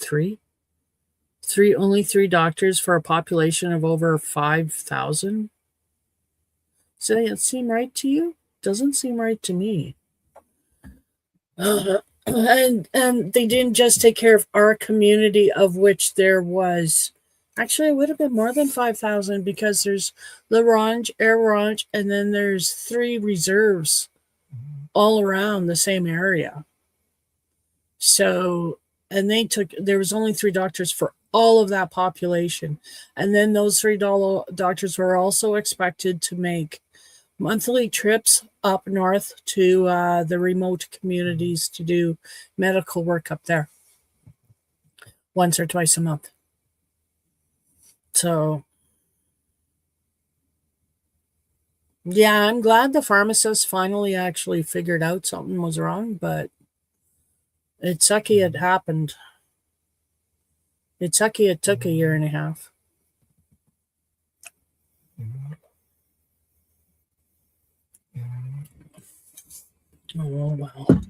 Only three doctors for a population of over 5,000. Does that seem right to you? Doesn't seem right to me. And they didn't just take care of our community, of which there was, actually it would have been more than 5,000, because there's La Ronge, Air Ronge, and then there's 3 reserves all around the same area. So, and there was only 3 doctors for all of that population. And then those 3 doctors were also expected to make monthly trips up north to the remote communities to do medical work up there once or twice a month. So, yeah, I'm glad the pharmacist finally actually figured out something was wrong, but it's sucky it happened. It's sucky it took a year and a half. Oh, well.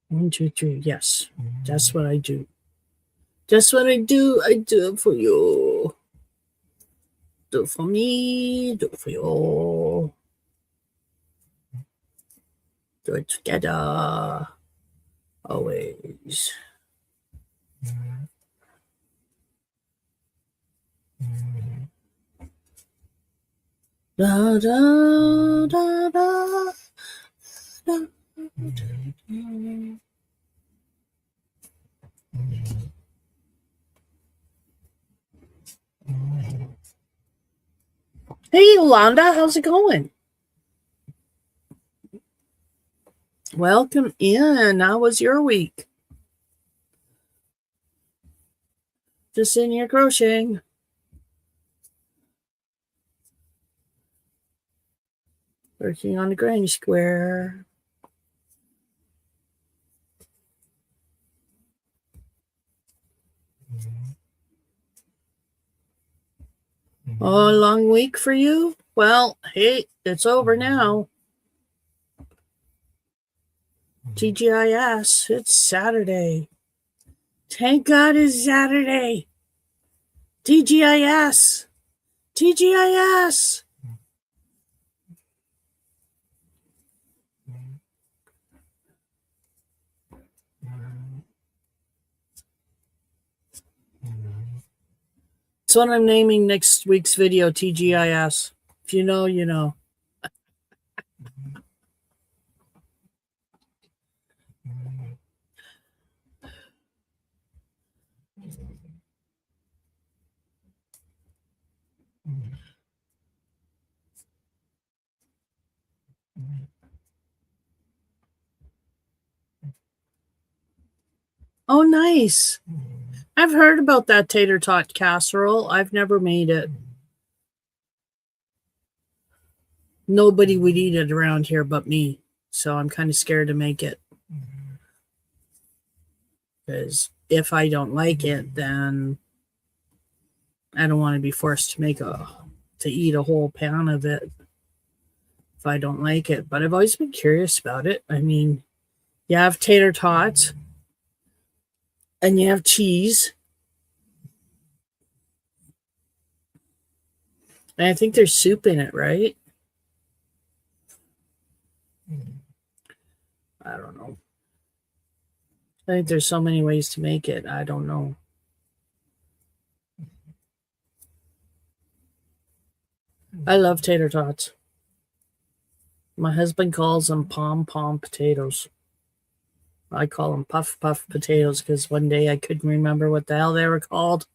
One, two, three. Yes, that's what I do. That's what I do. I do it for you. Do it for me. Do it for you. Do it together. Always. Da, da, da, da, da, da. Hey, Yolanda, how's it going? Welcome in. How was your week? Just in here crocheting. Working on the granny square. Oh, a long week for you? Well, hey, it's over now. TGIS, it's Saturday. Thank God it's Saturday. TGIS. TGIS. That's what I'm naming next week's video, TGIS. If you know, you know. Oh, nice. I've heard about that tater tot casserole. I've never made it. Nobody would eat it around here but me. So I'm kind of scared to make it. Because if I don't like it, then I don't want to be forced to eat a whole pan of it if I don't like it. But I've always been curious about it. I mean, you have tater tots and you have cheese And I think there's soup in it, right? I don't know. I think there's so many ways to make it. I don't know. I love tater tots. My husband calls them pom pom potatoes. I call them puff puff potatoes because one day I couldn't remember what the hell they were called.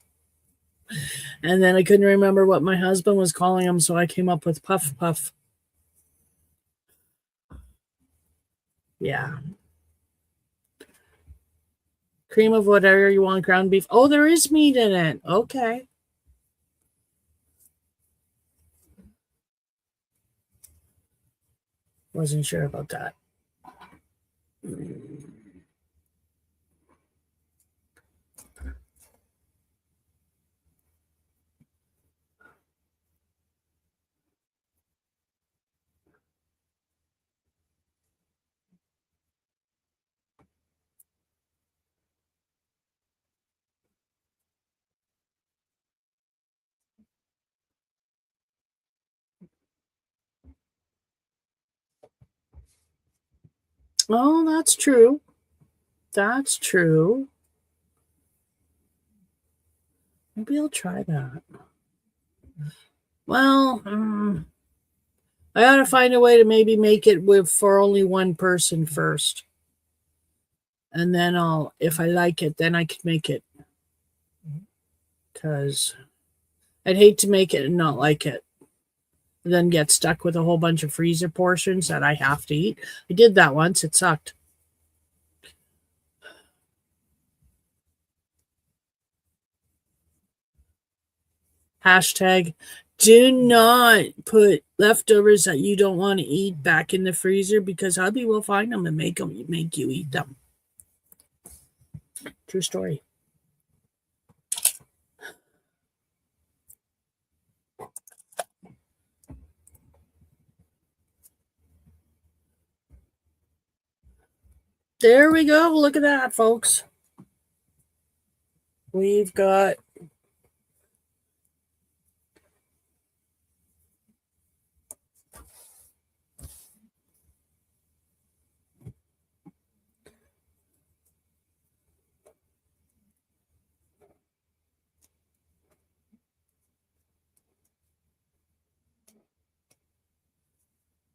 And then I couldn't remember what my husband was calling them, so I came up with puff puff. Yeah. Cream of whatever you want, ground beef. Oh, there is meat in it. Okay. Wasn't sure about that. Oh, that's true. That's true. Maybe I'll try that. Well, I gotta find a way to maybe make it with for only one person first, and then if I like it, then I can make it. Because I'd hate to make it and not like it, then get stuck with a whole bunch of freezer portions that I have to eat. I did that once. It sucked. Hashtag do not put leftovers that you don't want to eat back in the freezer because hubby will find them and make you eat them. True story. There we go. Look at that, folks. We've got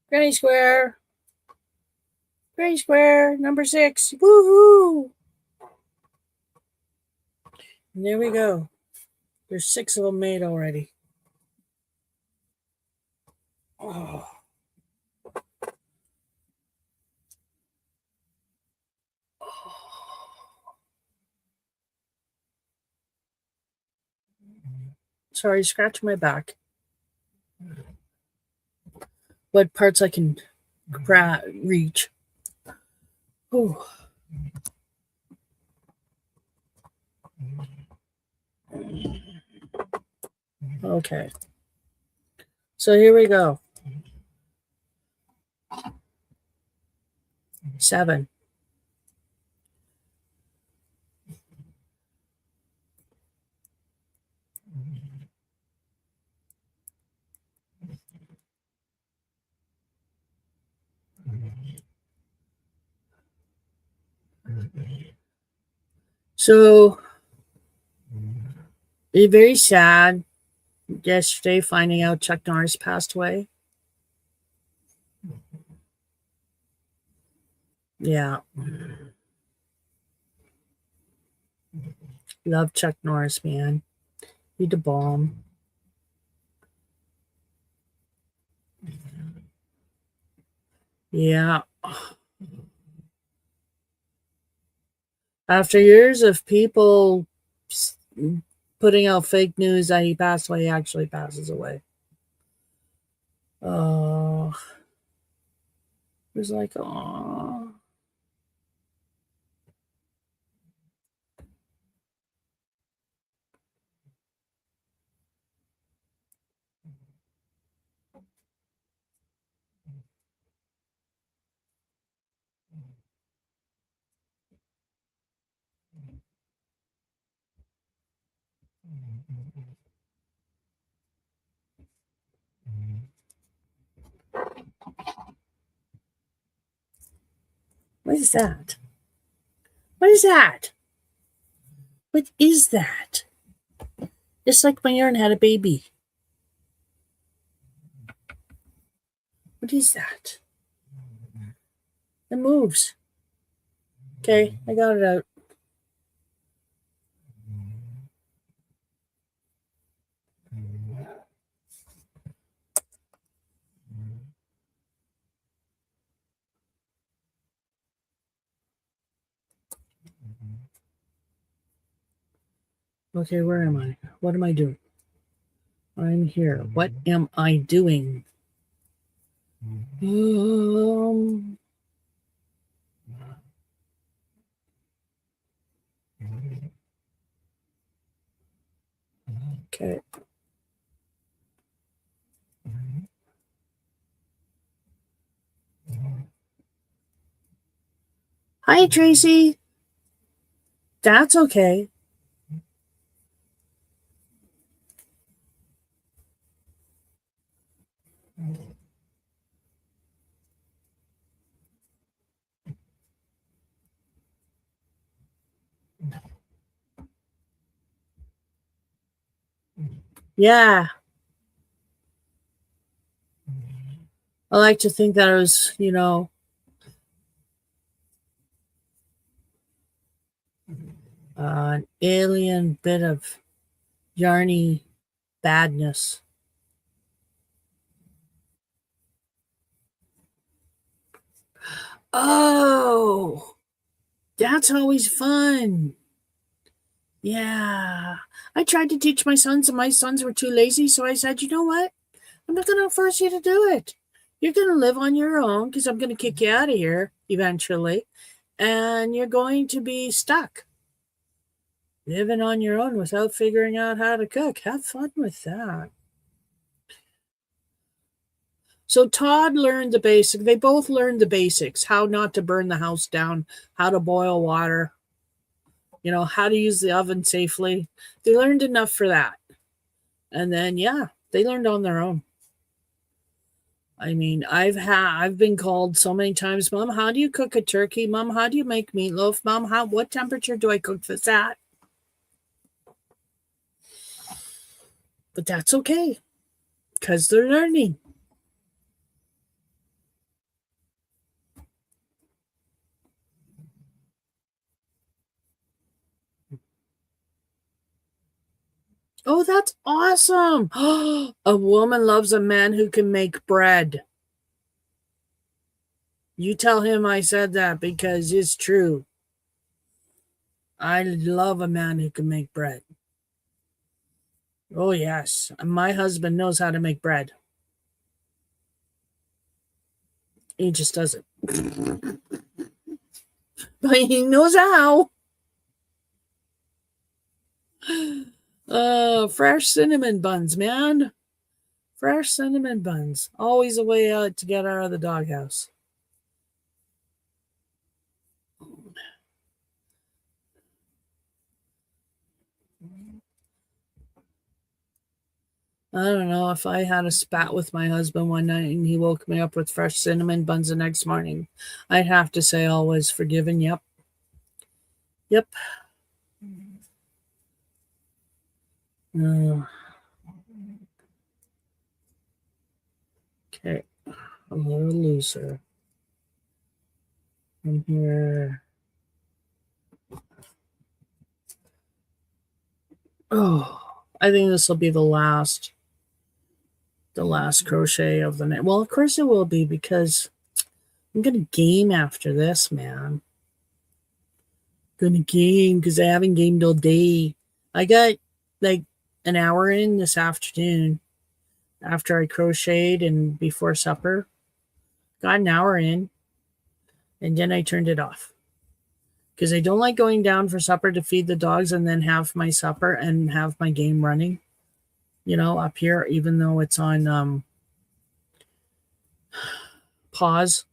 Granny Square. Granny Square, number 6. Woohoo! And there we go. There's 6 of them made already. Oh. Sorry, scratch my back. What parts I can reach. Ooh. Okay. So here we go. 7. So, it's very sad yesterday finding out Chuck Norris passed away. Yeah. Love Chuck Norris, man. He the bomb. Yeah. After years of people putting out fake news that he passed away, he actually passes away. Oh, it was like, oh. What is that? What is that? What is that? Just like my yarn had a baby. What is that? It moves. Okay, I got it out. Okay, where am I? What am I doing? I'm here. What am I doing? Okay. Hi, Tracy. That's okay. Yeah. I like to think that it was, an alien bit of yarny badness. Oh, that's always fun. Yeah. I tried to teach my sons, and my sons were too lazy. So I said, you know what? I'm not going to force you to do it. You're going to live on your own because I'm going to kick you out of here eventually. And you're going to be stuck living on your own without figuring out how to cook. Have fun with that. So Todd learned the basics. They both learned the basics: how not to burn the house down, how to boil water, how to use the oven safely. They learned enough for that. And then, yeah, they learned on their own. I mean, I've been called so many times, Mom, how do you cook a turkey? Mom, how do you make meatloaf? Mom, what temperature do I cook this at? But that's okay, because they're learning. Oh, that's awesome. A woman loves a man who can make bread. You tell him I said that because it's true. I love a man who can make bread. Oh, yes. My husband knows how to make bread. He just doesn't. But he knows how. Fresh cinnamon buns, man. Fresh cinnamon buns. Always a way out to get out of the doghouse. I don't know, if I had a spat with my husband one night and he woke me up with fresh cinnamon buns the next morning, I'd have to say always forgiven. Yep. Yep. Okay. A little looser. From here. Oh, I think this will be the last crochet of the night. Well, of course it will be, because I'm gonna game after this, man. Gonna game because I haven't gamed all day. I got like an hour in this afternoon after I crocheted and before supper. Got an hour in, and then I turned it off because I don't like going down for supper to feed the dogs and then have my supper and have my game running, up here, even though it's on pause.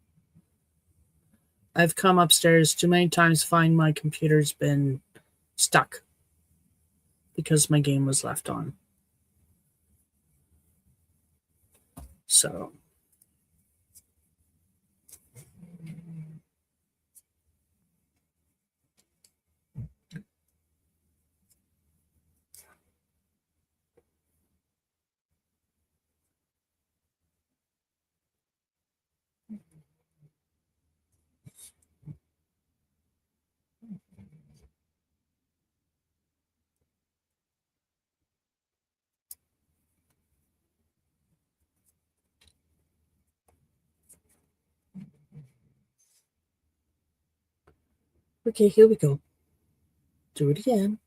I've come upstairs too many times, find my computer's been stuck because my game was left on. So Okay, here we go. Do it again.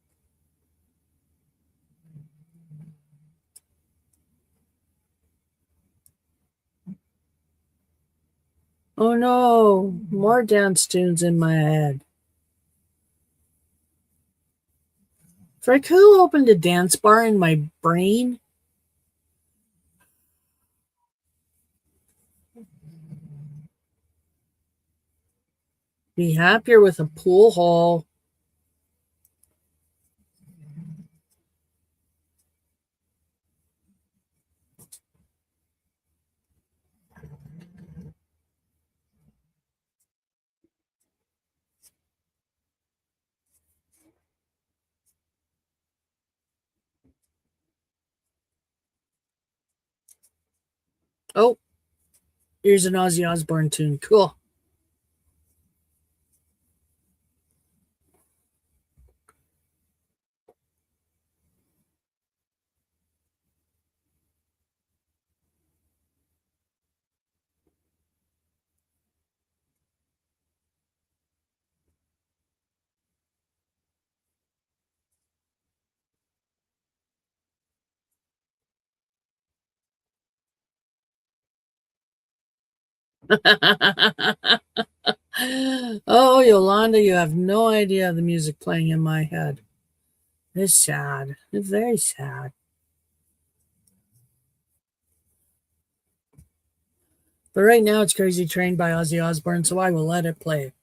Oh no, more dance tunes in my head. Frick, who opened a dance bar in my brain? Be happier with a pool hall. Oh, here's an Ozzy Osbourne tune. Cool. Oh, Yolanda, you have no idea the music playing in my head. It's sad. It's very sad. But right now it's Crazy Train by Ozzy Osbourne, so I will let it play.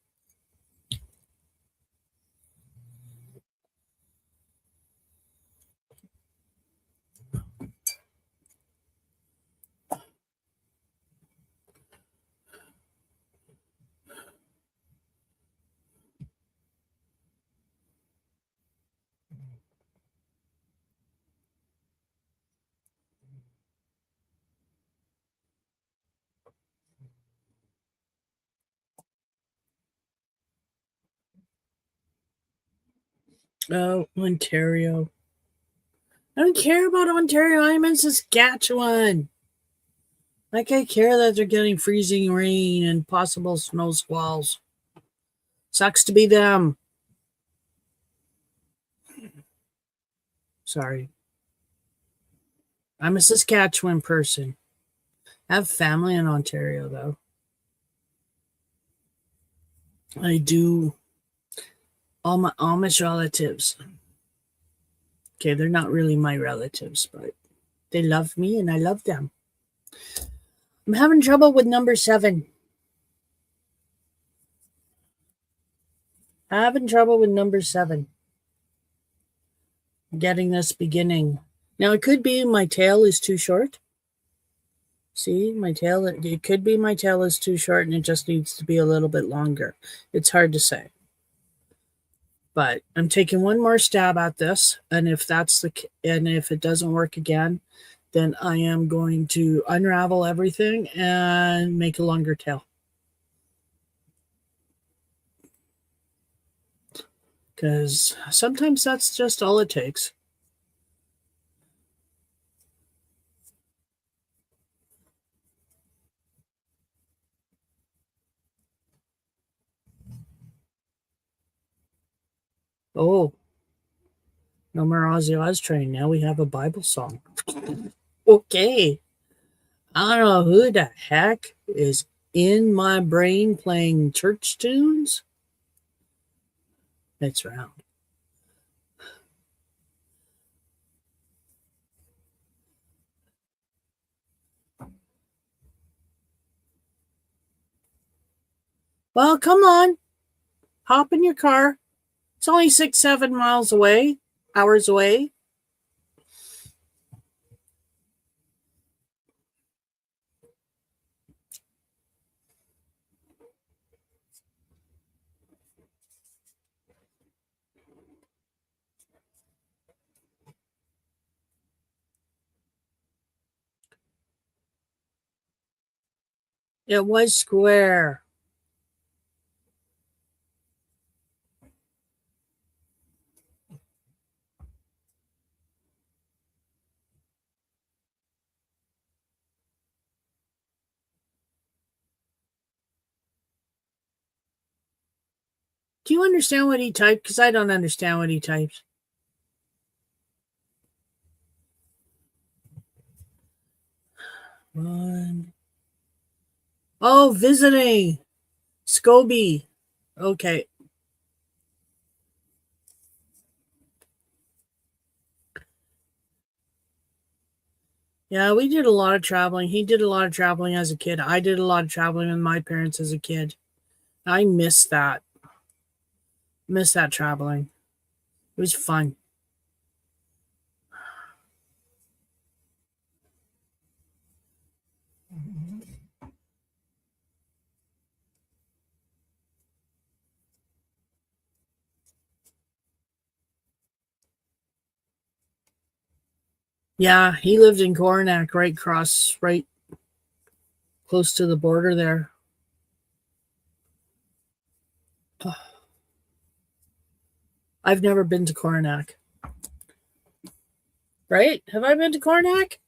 Oh, Ontario. I don't care about Ontario. I'm in Saskatchewan. Like, I care that they're getting freezing rain and possible snow squalls. Sucks to be them. Sorry. I'm a Saskatchewan person. I have family in Ontario, though. I do. All my Amish relatives. Okay, they're not really my relatives, but they love me and I love them. I'm having trouble with number 7. Having trouble with number 7. Getting this beginning. Now, it could be my tail is too short. See, my tail, it could be my tail is too short and it just needs to be a little bit longer. It's hard to say. But I'm taking one more stab at this, and if it doesn't work again, then I am going to unravel everything and make a longer tail. Because sometimes that's just all it takes. Oh, no more Ozzy Osbourne. Now we have a Bible song. Okay. I don't know who the heck is in my brain playing church tunes. It's round. Well, come on. Hop in your car. It's only 6-7 miles away, hours away. It was square. Do you understand what he typed? Because I don't understand what he typed. One. Oh, visiting. Scoby. Okay. Yeah, we did a lot of traveling. He did a lot of traveling as a kid. I did a lot of traveling with my parents as a kid. I miss that. Miss that traveling. It was fun. Yeah, he lived in Coronac, right close to the border there. I've never been to Coronac. Right? Have I been to Coronac?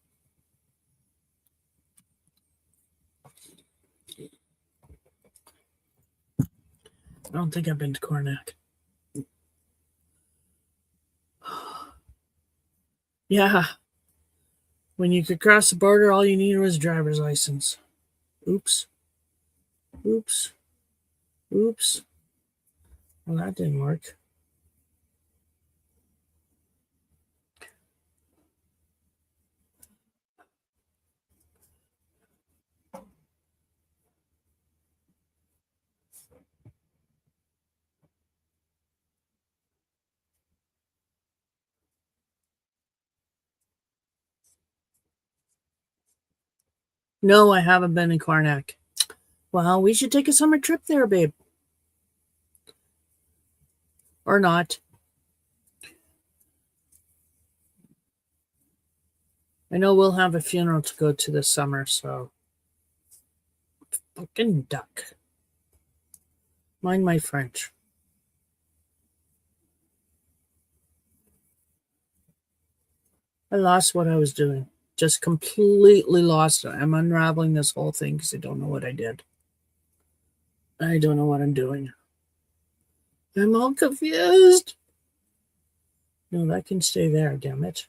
I don't think I've been to Coronac. Yeah, when you could cross the border, all you needed was a driver's license. Oops. Oops. Oops. Well, that didn't work. No, I haven't been in Coronac. Well, we should take a summer trip there, babe. Or not. I know we'll have a funeral to go to this summer, so. Fucking duck. Mind my French. I lost what I was doing. Just completely lost it. I'm unraveling this whole thing because I don't know what I did. I don't know what I'm doing. I'm all confused. No, that can stay there, damn it.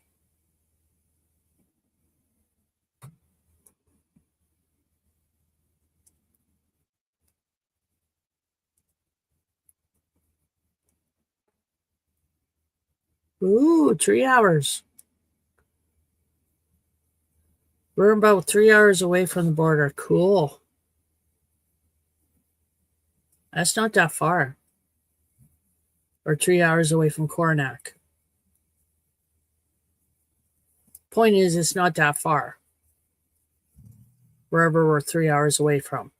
Ooh, 3 hours. We're about 3 hours away from the border. Cool. That's not that far. Or 3 hours away from Coronac. Point is, it's not that far. Wherever we're 3 hours away from.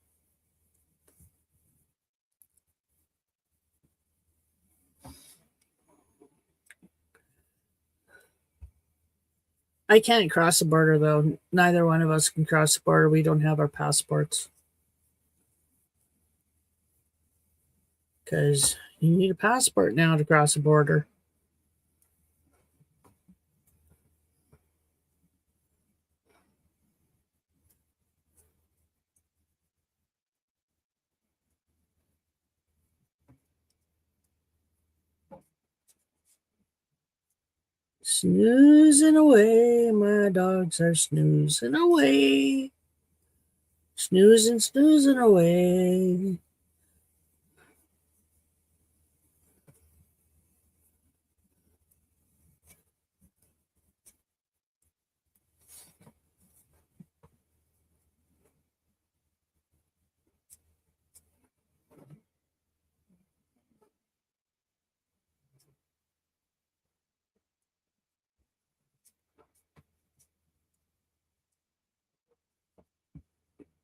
I can't cross the border, though. Neither one of us can cross the border. We don't have our passports. Because you need a passport now to cross the border. Snoozing away, my dogs are snoozing away. Snoozing, snoozing away.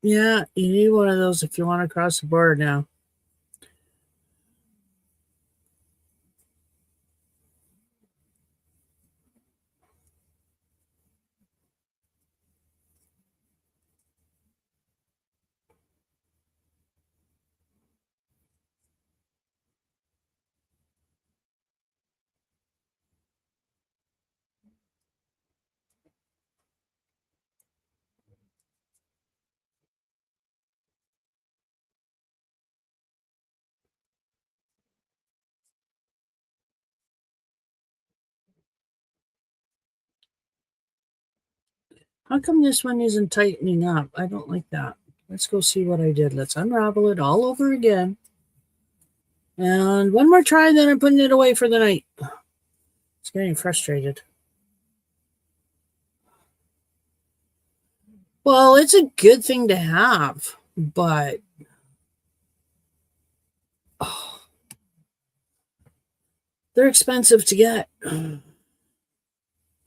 Yeah, you need one of those if you want to cross the border now. How come this one isn't tightening up? I don't like that. Let's go see what I did. Let's unravel it all over again. And one more try, then I'm putting it away for the night. It's getting frustrated. Well, it's a good thing to have, but they're expensive to get. But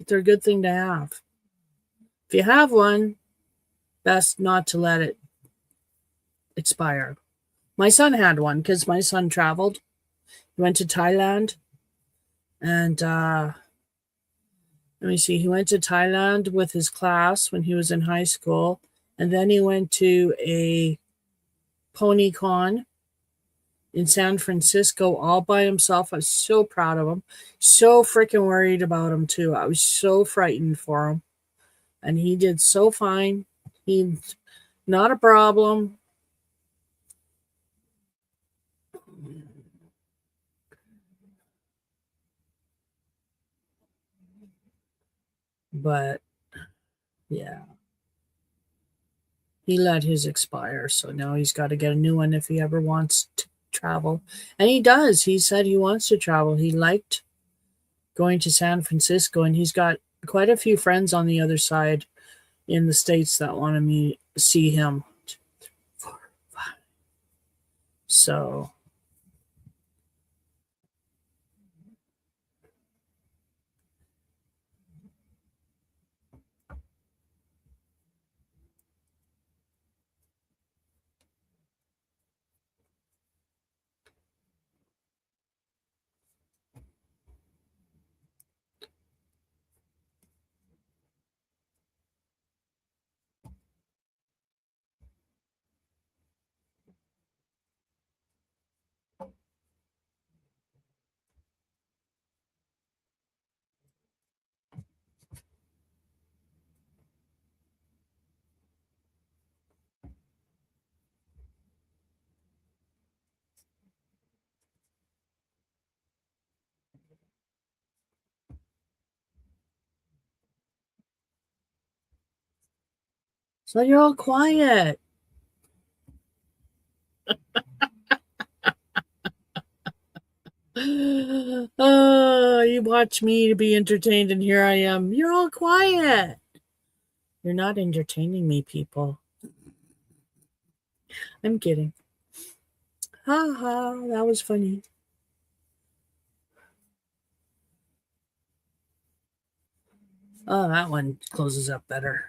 they're a good thing to have. If you have one, best not to let it expire. My son had one because my son traveled. He went to Thailand, and let me see, he went to Thailand with his class when he was in high school, and then he went to a pony con in San Francisco all by himself. I was so proud of him. So freaking worried about him too. I was so frightened for him. And he did so fine. He's not a problem. But yeah. He let his expire, so now he's got to get a new one if he ever wants to travel. And he does. He said he wants to travel. He liked going to San Francisco, and he's got quite a few friends on the other side in the States that want to see him. 2, 3, 4, 5. So you're all quiet. Oh, you watch me to be entertained, and here I am. You're all quiet. You're not entertaining me, people. I'm kidding. Ha ha, that was funny. Oh, that one closes up better.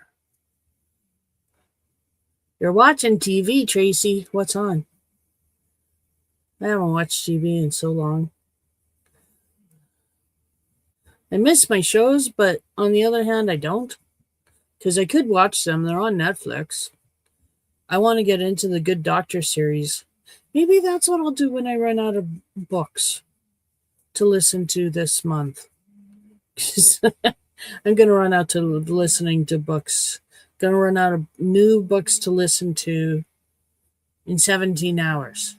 You're watching TV, Tracy. What's on? I haven't watched TV in so long. I miss my shows, but on the other hand, I don't. Because I could watch them. They're on Netflix. I want to get into the Good Doctor series. Maybe that's what I'll do when I run out of books to listen to this month. I'm going to run out to listening to books. Going to run out of new books to listen to in 17 hours.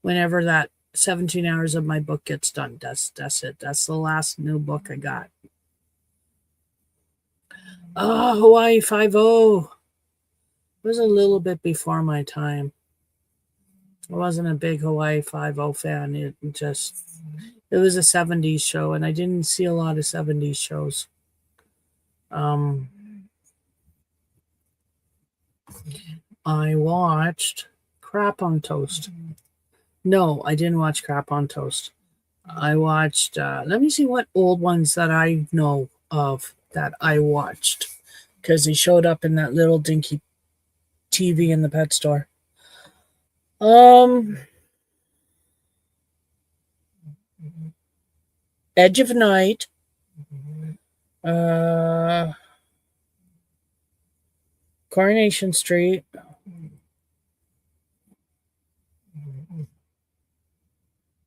Whenever that 17 hours of my book gets done. That's it. That's the last new book I got. Oh, Hawaii 5-0. It was a little bit before my time. I wasn't a big Hawaii 5-0 fan. It was a 70s show, and I didn't see a lot of 70s shows. I watched Crap on Toast. No, I didn't watch Crap on Toast. I watched, let me see what old ones that I know of that I watched, because they showed up in that little dinky TV in the pet store. Edge of Night. Coronation Street.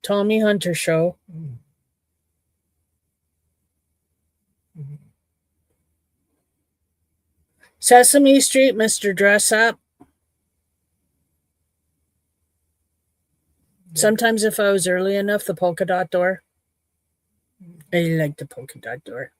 Tommy Hunter Show. Sesame Street, Mr. Dress Up. Sometimes if I was early enough, the polka dot door. I like the polka dot door.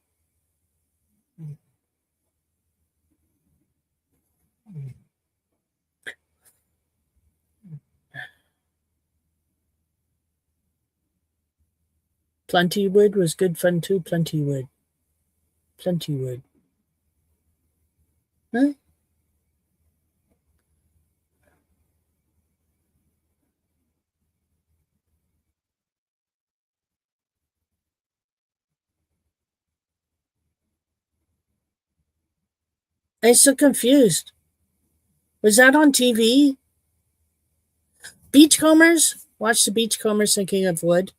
Plentywood was good fun too. Plentywood. Plentywood. Huh? I'm so confused. Was that on TV? Beachcombers? Watch the Beachcombers thinking of wood.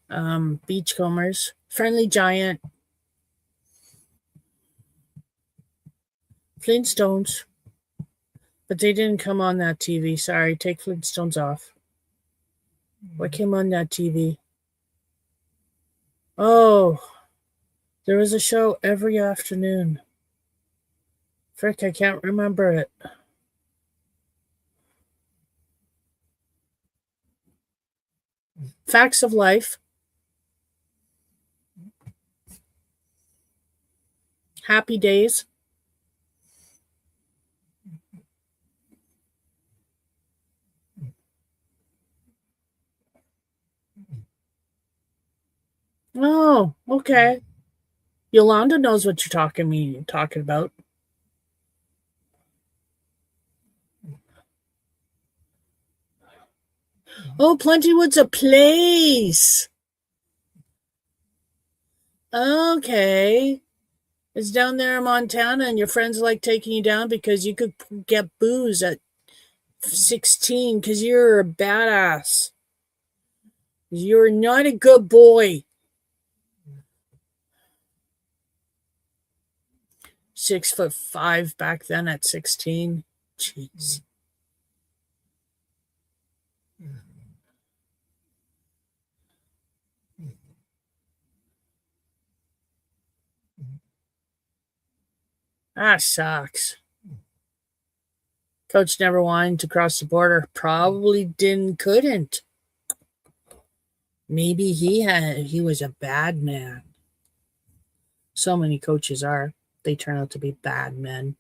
Beachcombers. Friendly Giant. Flintstones. But they didn't come on that TV. Sorry, take Flintstones off. What came on that TV? Oh, there was a show every afternoon. Frick, I can't remember it. Facts of Life. Happy Days. Oh, okay. Yolanda knows what you're talking about. Oh, Plentywood's a place. Okay. It's down there in Montana, and your friends like taking you down because you could get booze at 16 because you're a badass. You're not a good boy. 6'5" back then at 16. Jeez. That sucks. Coach never wanted to cross the border. Probably couldn't. Maybe he was a bad man. So many coaches are. They turn out to be bad men.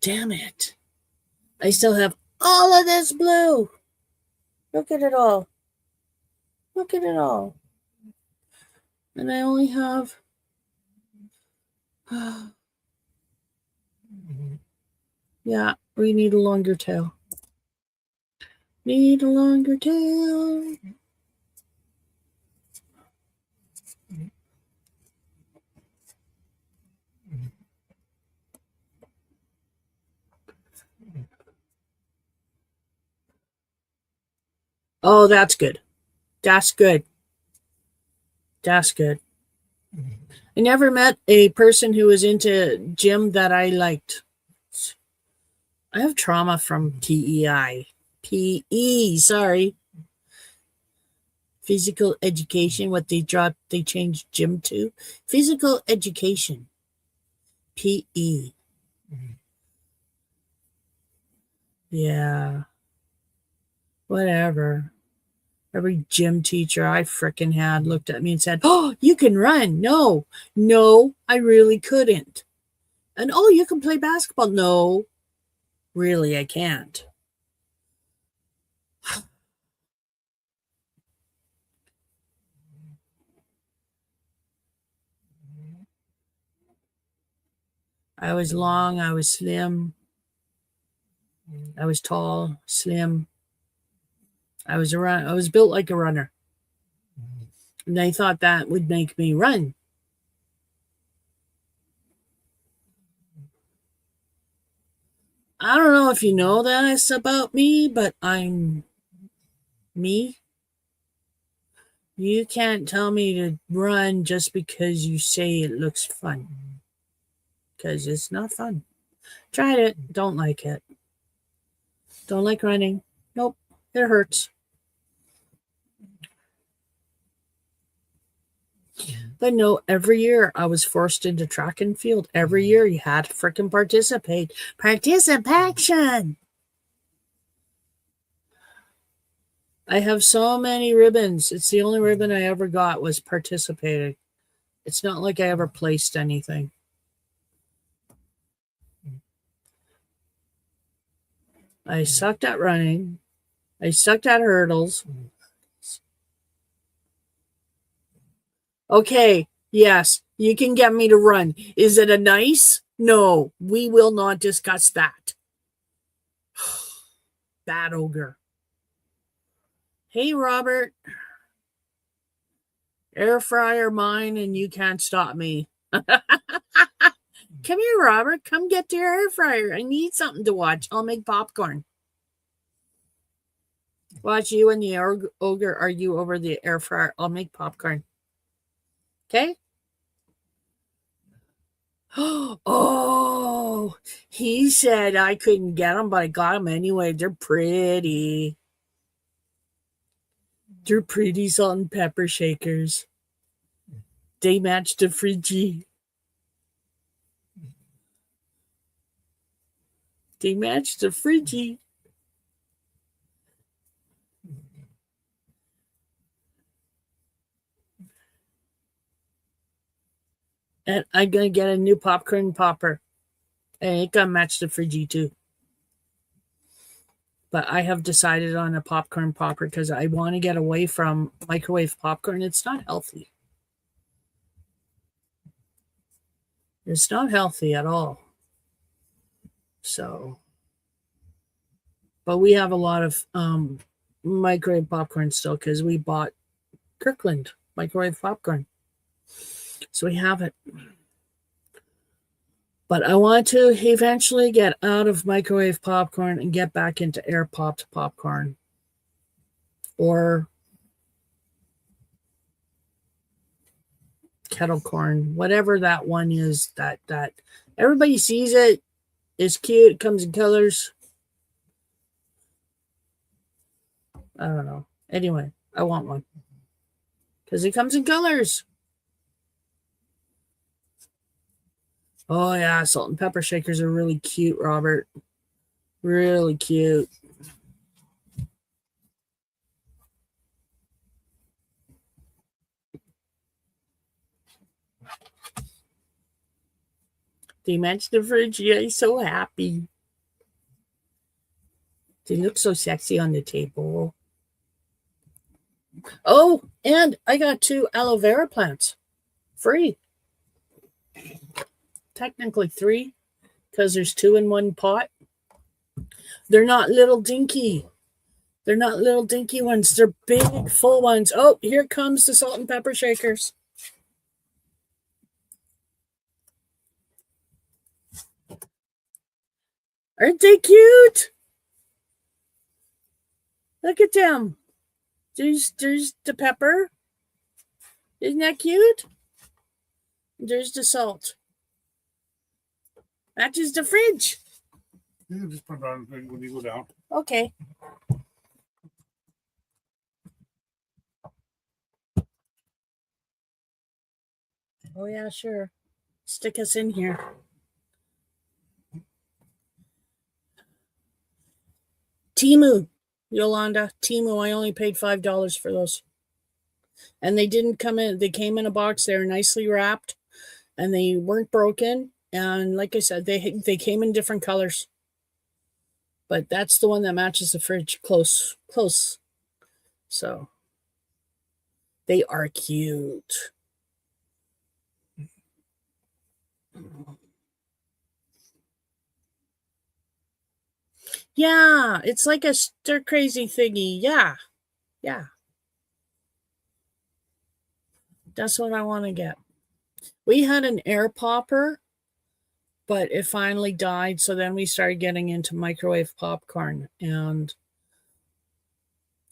Damn it. I still have all of this blue. Look at it all. Look at it all. And I only have. Yeah, we need a longer tail. Need a longer tail. Oh, that's good. That's good. That's good. I never met a person who was into gym that I liked. I have trauma from PEI. PE, sorry. Physical education, what they changed gym to. Physical education. PE. Yeah. Whatever. Every gym teacher I frickin' had looked at me and said, "Oh, you can run." No, I really couldn't. And oh, you can play basketball. No, really, I can't. I was long, I was slim, I was tall, slim. I was built like a runner. And they thought that would make me run. I don't know if you know this about me, but I'm me. You can't tell me to run just because you say it looks fun. Because it's not fun. Tried it, don't like it. Don't like running. Nope, it hurts. But no, every year I was forced into track and field. Every year you had to frickin' participate. Participation! I have so many ribbons. It's the only ribbon I ever got was participating. It's not like I ever placed anything. I sucked at running. I sucked at hurdles. Okay, yes, you can get me to run. Is it a nice? No, we will not discuss that. Bad ogre. Hey, Robert, air fryer mine, and you can't stop me. Come here, Robert. Come get to your air fryer. I need something to watch. I'll make popcorn. Watch you and the ogre argue over the air fryer. I'll make popcorn. Okay? Oh, he said I couldn't get them, but I got them anyway. They're pretty. They're pretty salt and pepper shakers. They match the Friggy. They match the Friggy. And I'm going to get a new popcorn popper. And it going to match the Friggy too. But I have decided on a popcorn popper because I want to get away from microwave popcorn. It's not healthy. It's not healthy at all. So, but we have a lot of microwave popcorn still because we bought Kirkland microwave popcorn. So we have it. But I want to eventually get out of microwave popcorn and get back into air popped popcorn. Or kettle corn, whatever that one is that everybody sees it. It's cute. It comes in colors. I don't know. Anyway, I want one because it comes in colors. Oh yeah, salt and pepper shakers are really cute, Robert. Really cute. They match the fridge. Yeah, he's so happy. They look so sexy on the table. Oh, and I got 2 aloe vera plants. Free. Technically 3, because there's 2 in one pot. They're not little dinky. They're not little dinky ones. They're big, full ones. Oh, here comes the salt and pepper shakers. Aren't they cute? Look at them. There's the pepper. Isn't that cute? There's the salt. Matches the fridge. You can just put it on when you go down. Okay. Oh yeah, sure. Stick us in here. Temu, Yolanda. Temu, I only paid $5 for those. And they didn't come in, they came in a box. They were nicely wrapped and they weren't broken. And like I said, they came in different colors. But that's the one that matches the fridge close. So they are cute. Yeah, it's like a stir crazy thingy. Yeah. That's what I want to get. We had an air popper, but it finally died. So then we started getting into microwave popcorn, and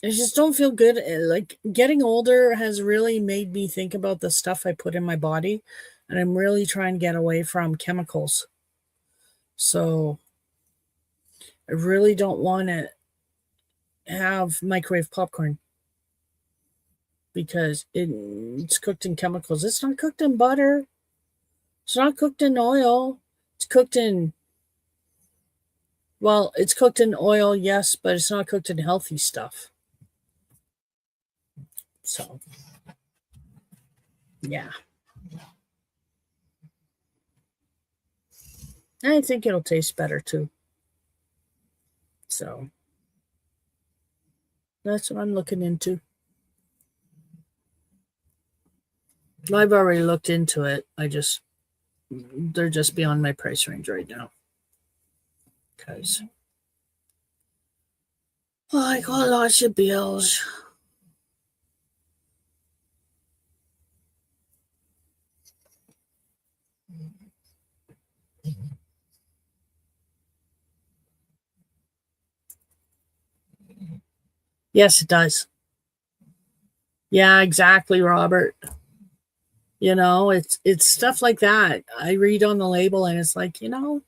I just don't feel good. Like getting older has really made me think about the stuff I put in my body, and I'm really trying to get away from chemicals. So I really don't want to have microwave popcorn because it's cooked in chemicals. It's not cooked in butter. It's not cooked in oil. It's cooked in, well, it's cooked in oil, yes, but it's not cooked in healthy stuff. So, yeah. I think it'll taste better too. So, that's what I'm looking into. I've already looked into it. They're just beyond my price range right now. Because I got lots of bills. Yes, it does. Yeah, exactly, Robert. It's stuff like that. I read on the label and it's like, I don't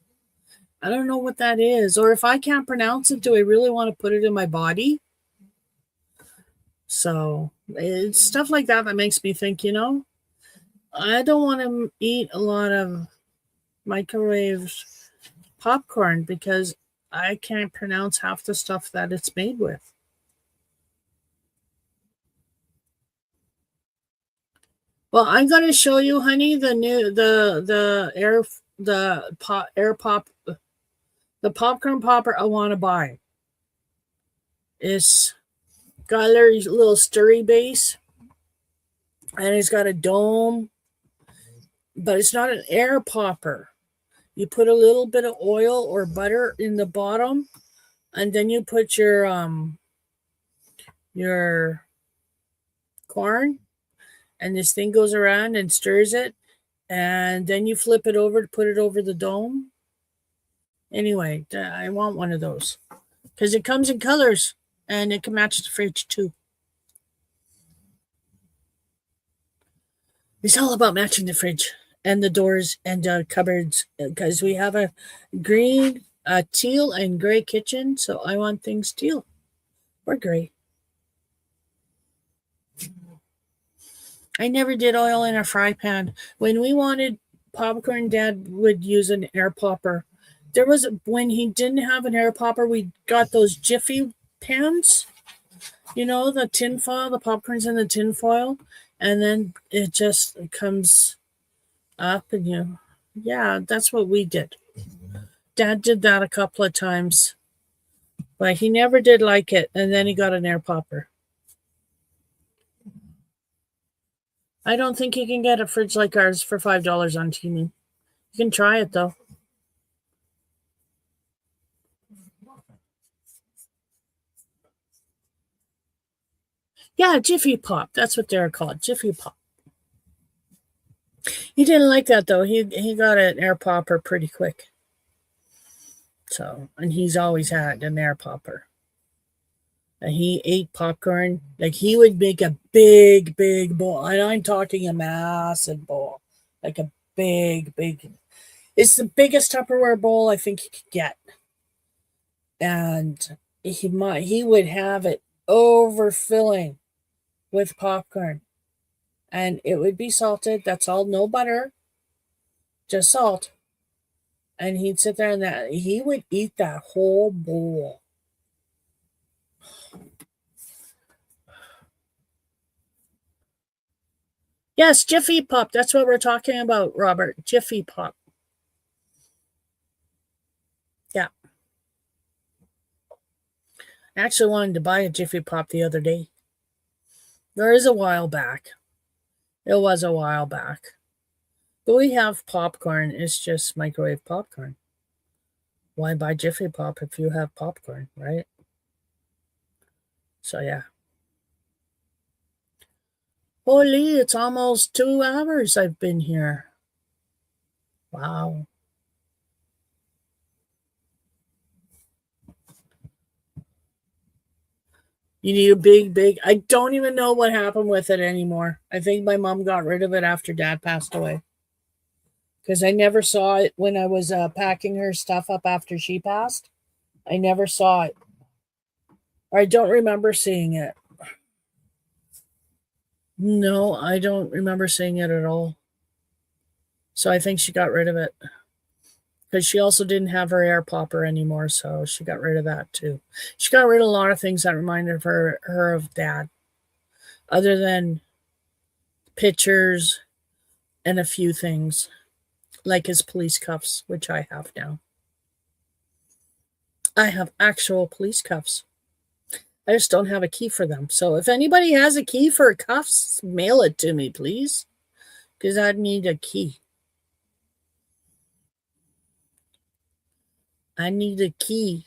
know what that is. Or if I can't pronounce it, do I really want to put it in my body? So it's stuff like that that makes me think, I don't want to eat a lot of microwave popcorn because I can't pronounce half the stuff that it's made with. Well, I'm going to show you, honey, the popcorn popper I want to buy. It's got a little stirry base, and it's got a dome, but it's not an air popper. You put a little bit of oil or butter in the bottom, and then you put your corn, and this thing goes around and stirs it, and then you flip it over to put it over the dome. Anyway, I want one of those because it comes in colors and it can match the fridge too. It's all about matching the fridge and the doors and cupboards because we have a green, teal, and gray kitchen. So I want things teal or gray. I never did oil in a fry pan. When we wanted popcorn, Dad would use an air popper. When he didn't have an air popper, we got those Jiffy pans. The tin foil, the popcorn's in the tin foil, and then it just comes up and yeah, that's what we did. Dad did that a couple of times, but he never did like it, and then he got an air popper. I don't think you can get a fridge like ours for $5 on Temu. You can try it though. Yeah, Jiffy Pop. That's what they're called, Jiffy Pop. He didn't like that though. He got an air popper pretty quick. So, and he's always had an air popper. And he ate popcorn. Like he would make a big, big bowl. And I'm talking a massive bowl. Like a big, big. It's the biggest Tupperware bowl I think he could get. And he would have it overfilling with popcorn. And it would be salted. That's all, no butter, just salt. And he'd sit there and he would eat that whole bowl. Yes, Jiffy Pop. That's what we're talking about, Robert. Jiffy Pop. Yeah. I actually wanted to buy a Jiffy Pop the other day. There is a while back. It was a while back. But we have popcorn. It's just microwave popcorn. Why buy Jiffy Pop if you have popcorn, right? So, yeah. Holy, it's almost 2 hours I've been here. Wow. You need a big, I don't even know what happened with it anymore. I think my mom got rid of it after Dad passed away. Because I never saw it when I was packing her stuff up after she passed. I never saw it. Or I don't remember seeing it. No, I don't remember seeing it at all. So I think she got rid of it. Because she also didn't have her air popper anymore, so she got rid of that too. She got rid of a lot of things that reminded her of Dad. Other than pictures and a few things. Like his police cuffs, which I have now. I have actual police cuffs. I just don't have a key for them. So if anybody has a key for cuffs, mail it to me, please. Because I'd need a key. I need a key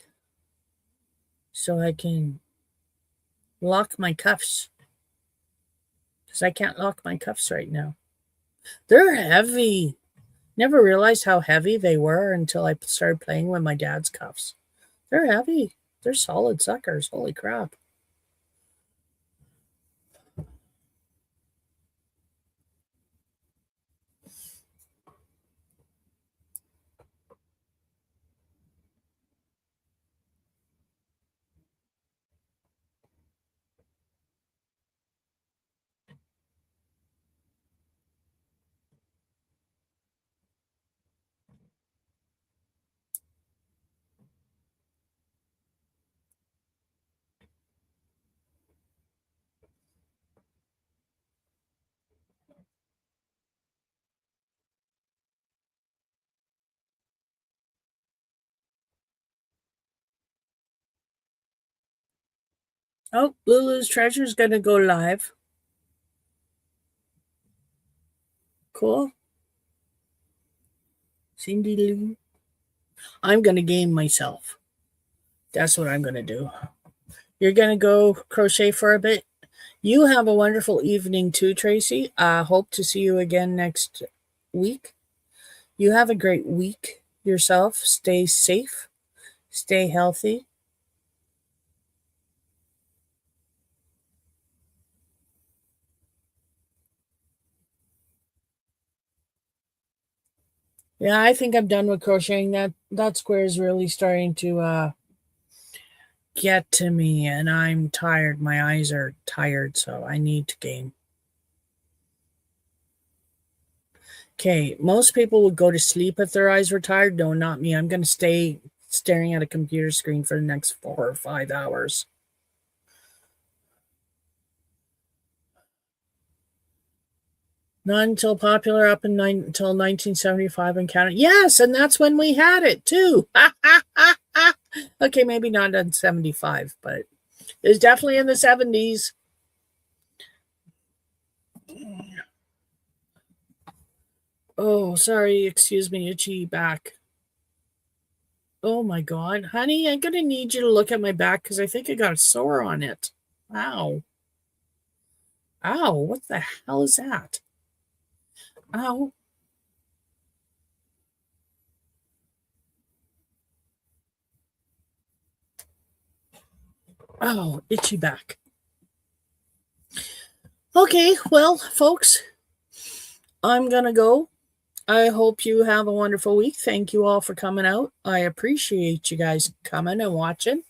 so I can lock my cuffs. Because I can't lock my cuffs right now. They're heavy. Never realized how heavy they were until I started playing with my dad's cuffs. They're heavy. They're solid suckers. Holy crap. Oh, Lulu's Treasure is going to go live. Cool. Cindy Lou. I'm going to game myself. That's what I'm going to do. You're going to go crochet for a bit. You have a wonderful evening too, Tracy. I hope to see you again next week. You have a great week yourself. Stay safe. Stay healthy. Yeah, I think I'm done with crocheting. That square is really starting to get to me, and I'm tired. My eyes are tired, so I need to game. Okay, most people would go to sleep if their eyes were tired. No, not me. I'm going to stay staring at a computer screen for the next 4 or 5 hours. Not until popular up until 1975 in Canada. Yes, and that's when we had it too. Okay, maybe not in 75, but it was definitely in the 70s. Oh, sorry. Excuse me. Itchy back. Oh my God. Honey, I'm going to need you to look at my back because I think I got a sore on it. Ow. Ow. What the hell is that? Ow. Oh, itchy back. Okay, well, folks, I'm going to go. I hope you have a wonderful week. Thank you all for coming out. I appreciate you guys coming and watching.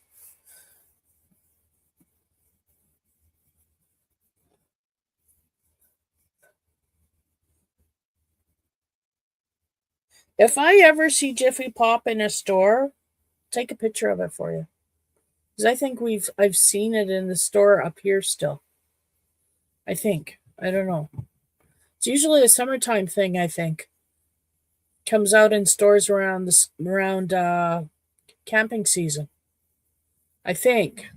If I ever see Jiffy Pop in a store, take a picture of it for you. Because I think I've seen it in the store up here still. I think. I don't know. It's usually a summertime thing, I think. Comes out in stores around camping season. I think.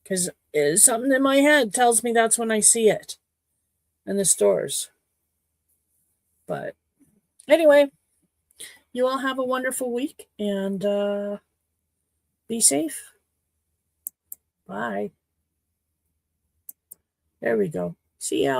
Because something in my head tells me that's when I see it in the stores. But anyway, you all have a wonderful week and be safe. Bye. There we go. See y'all.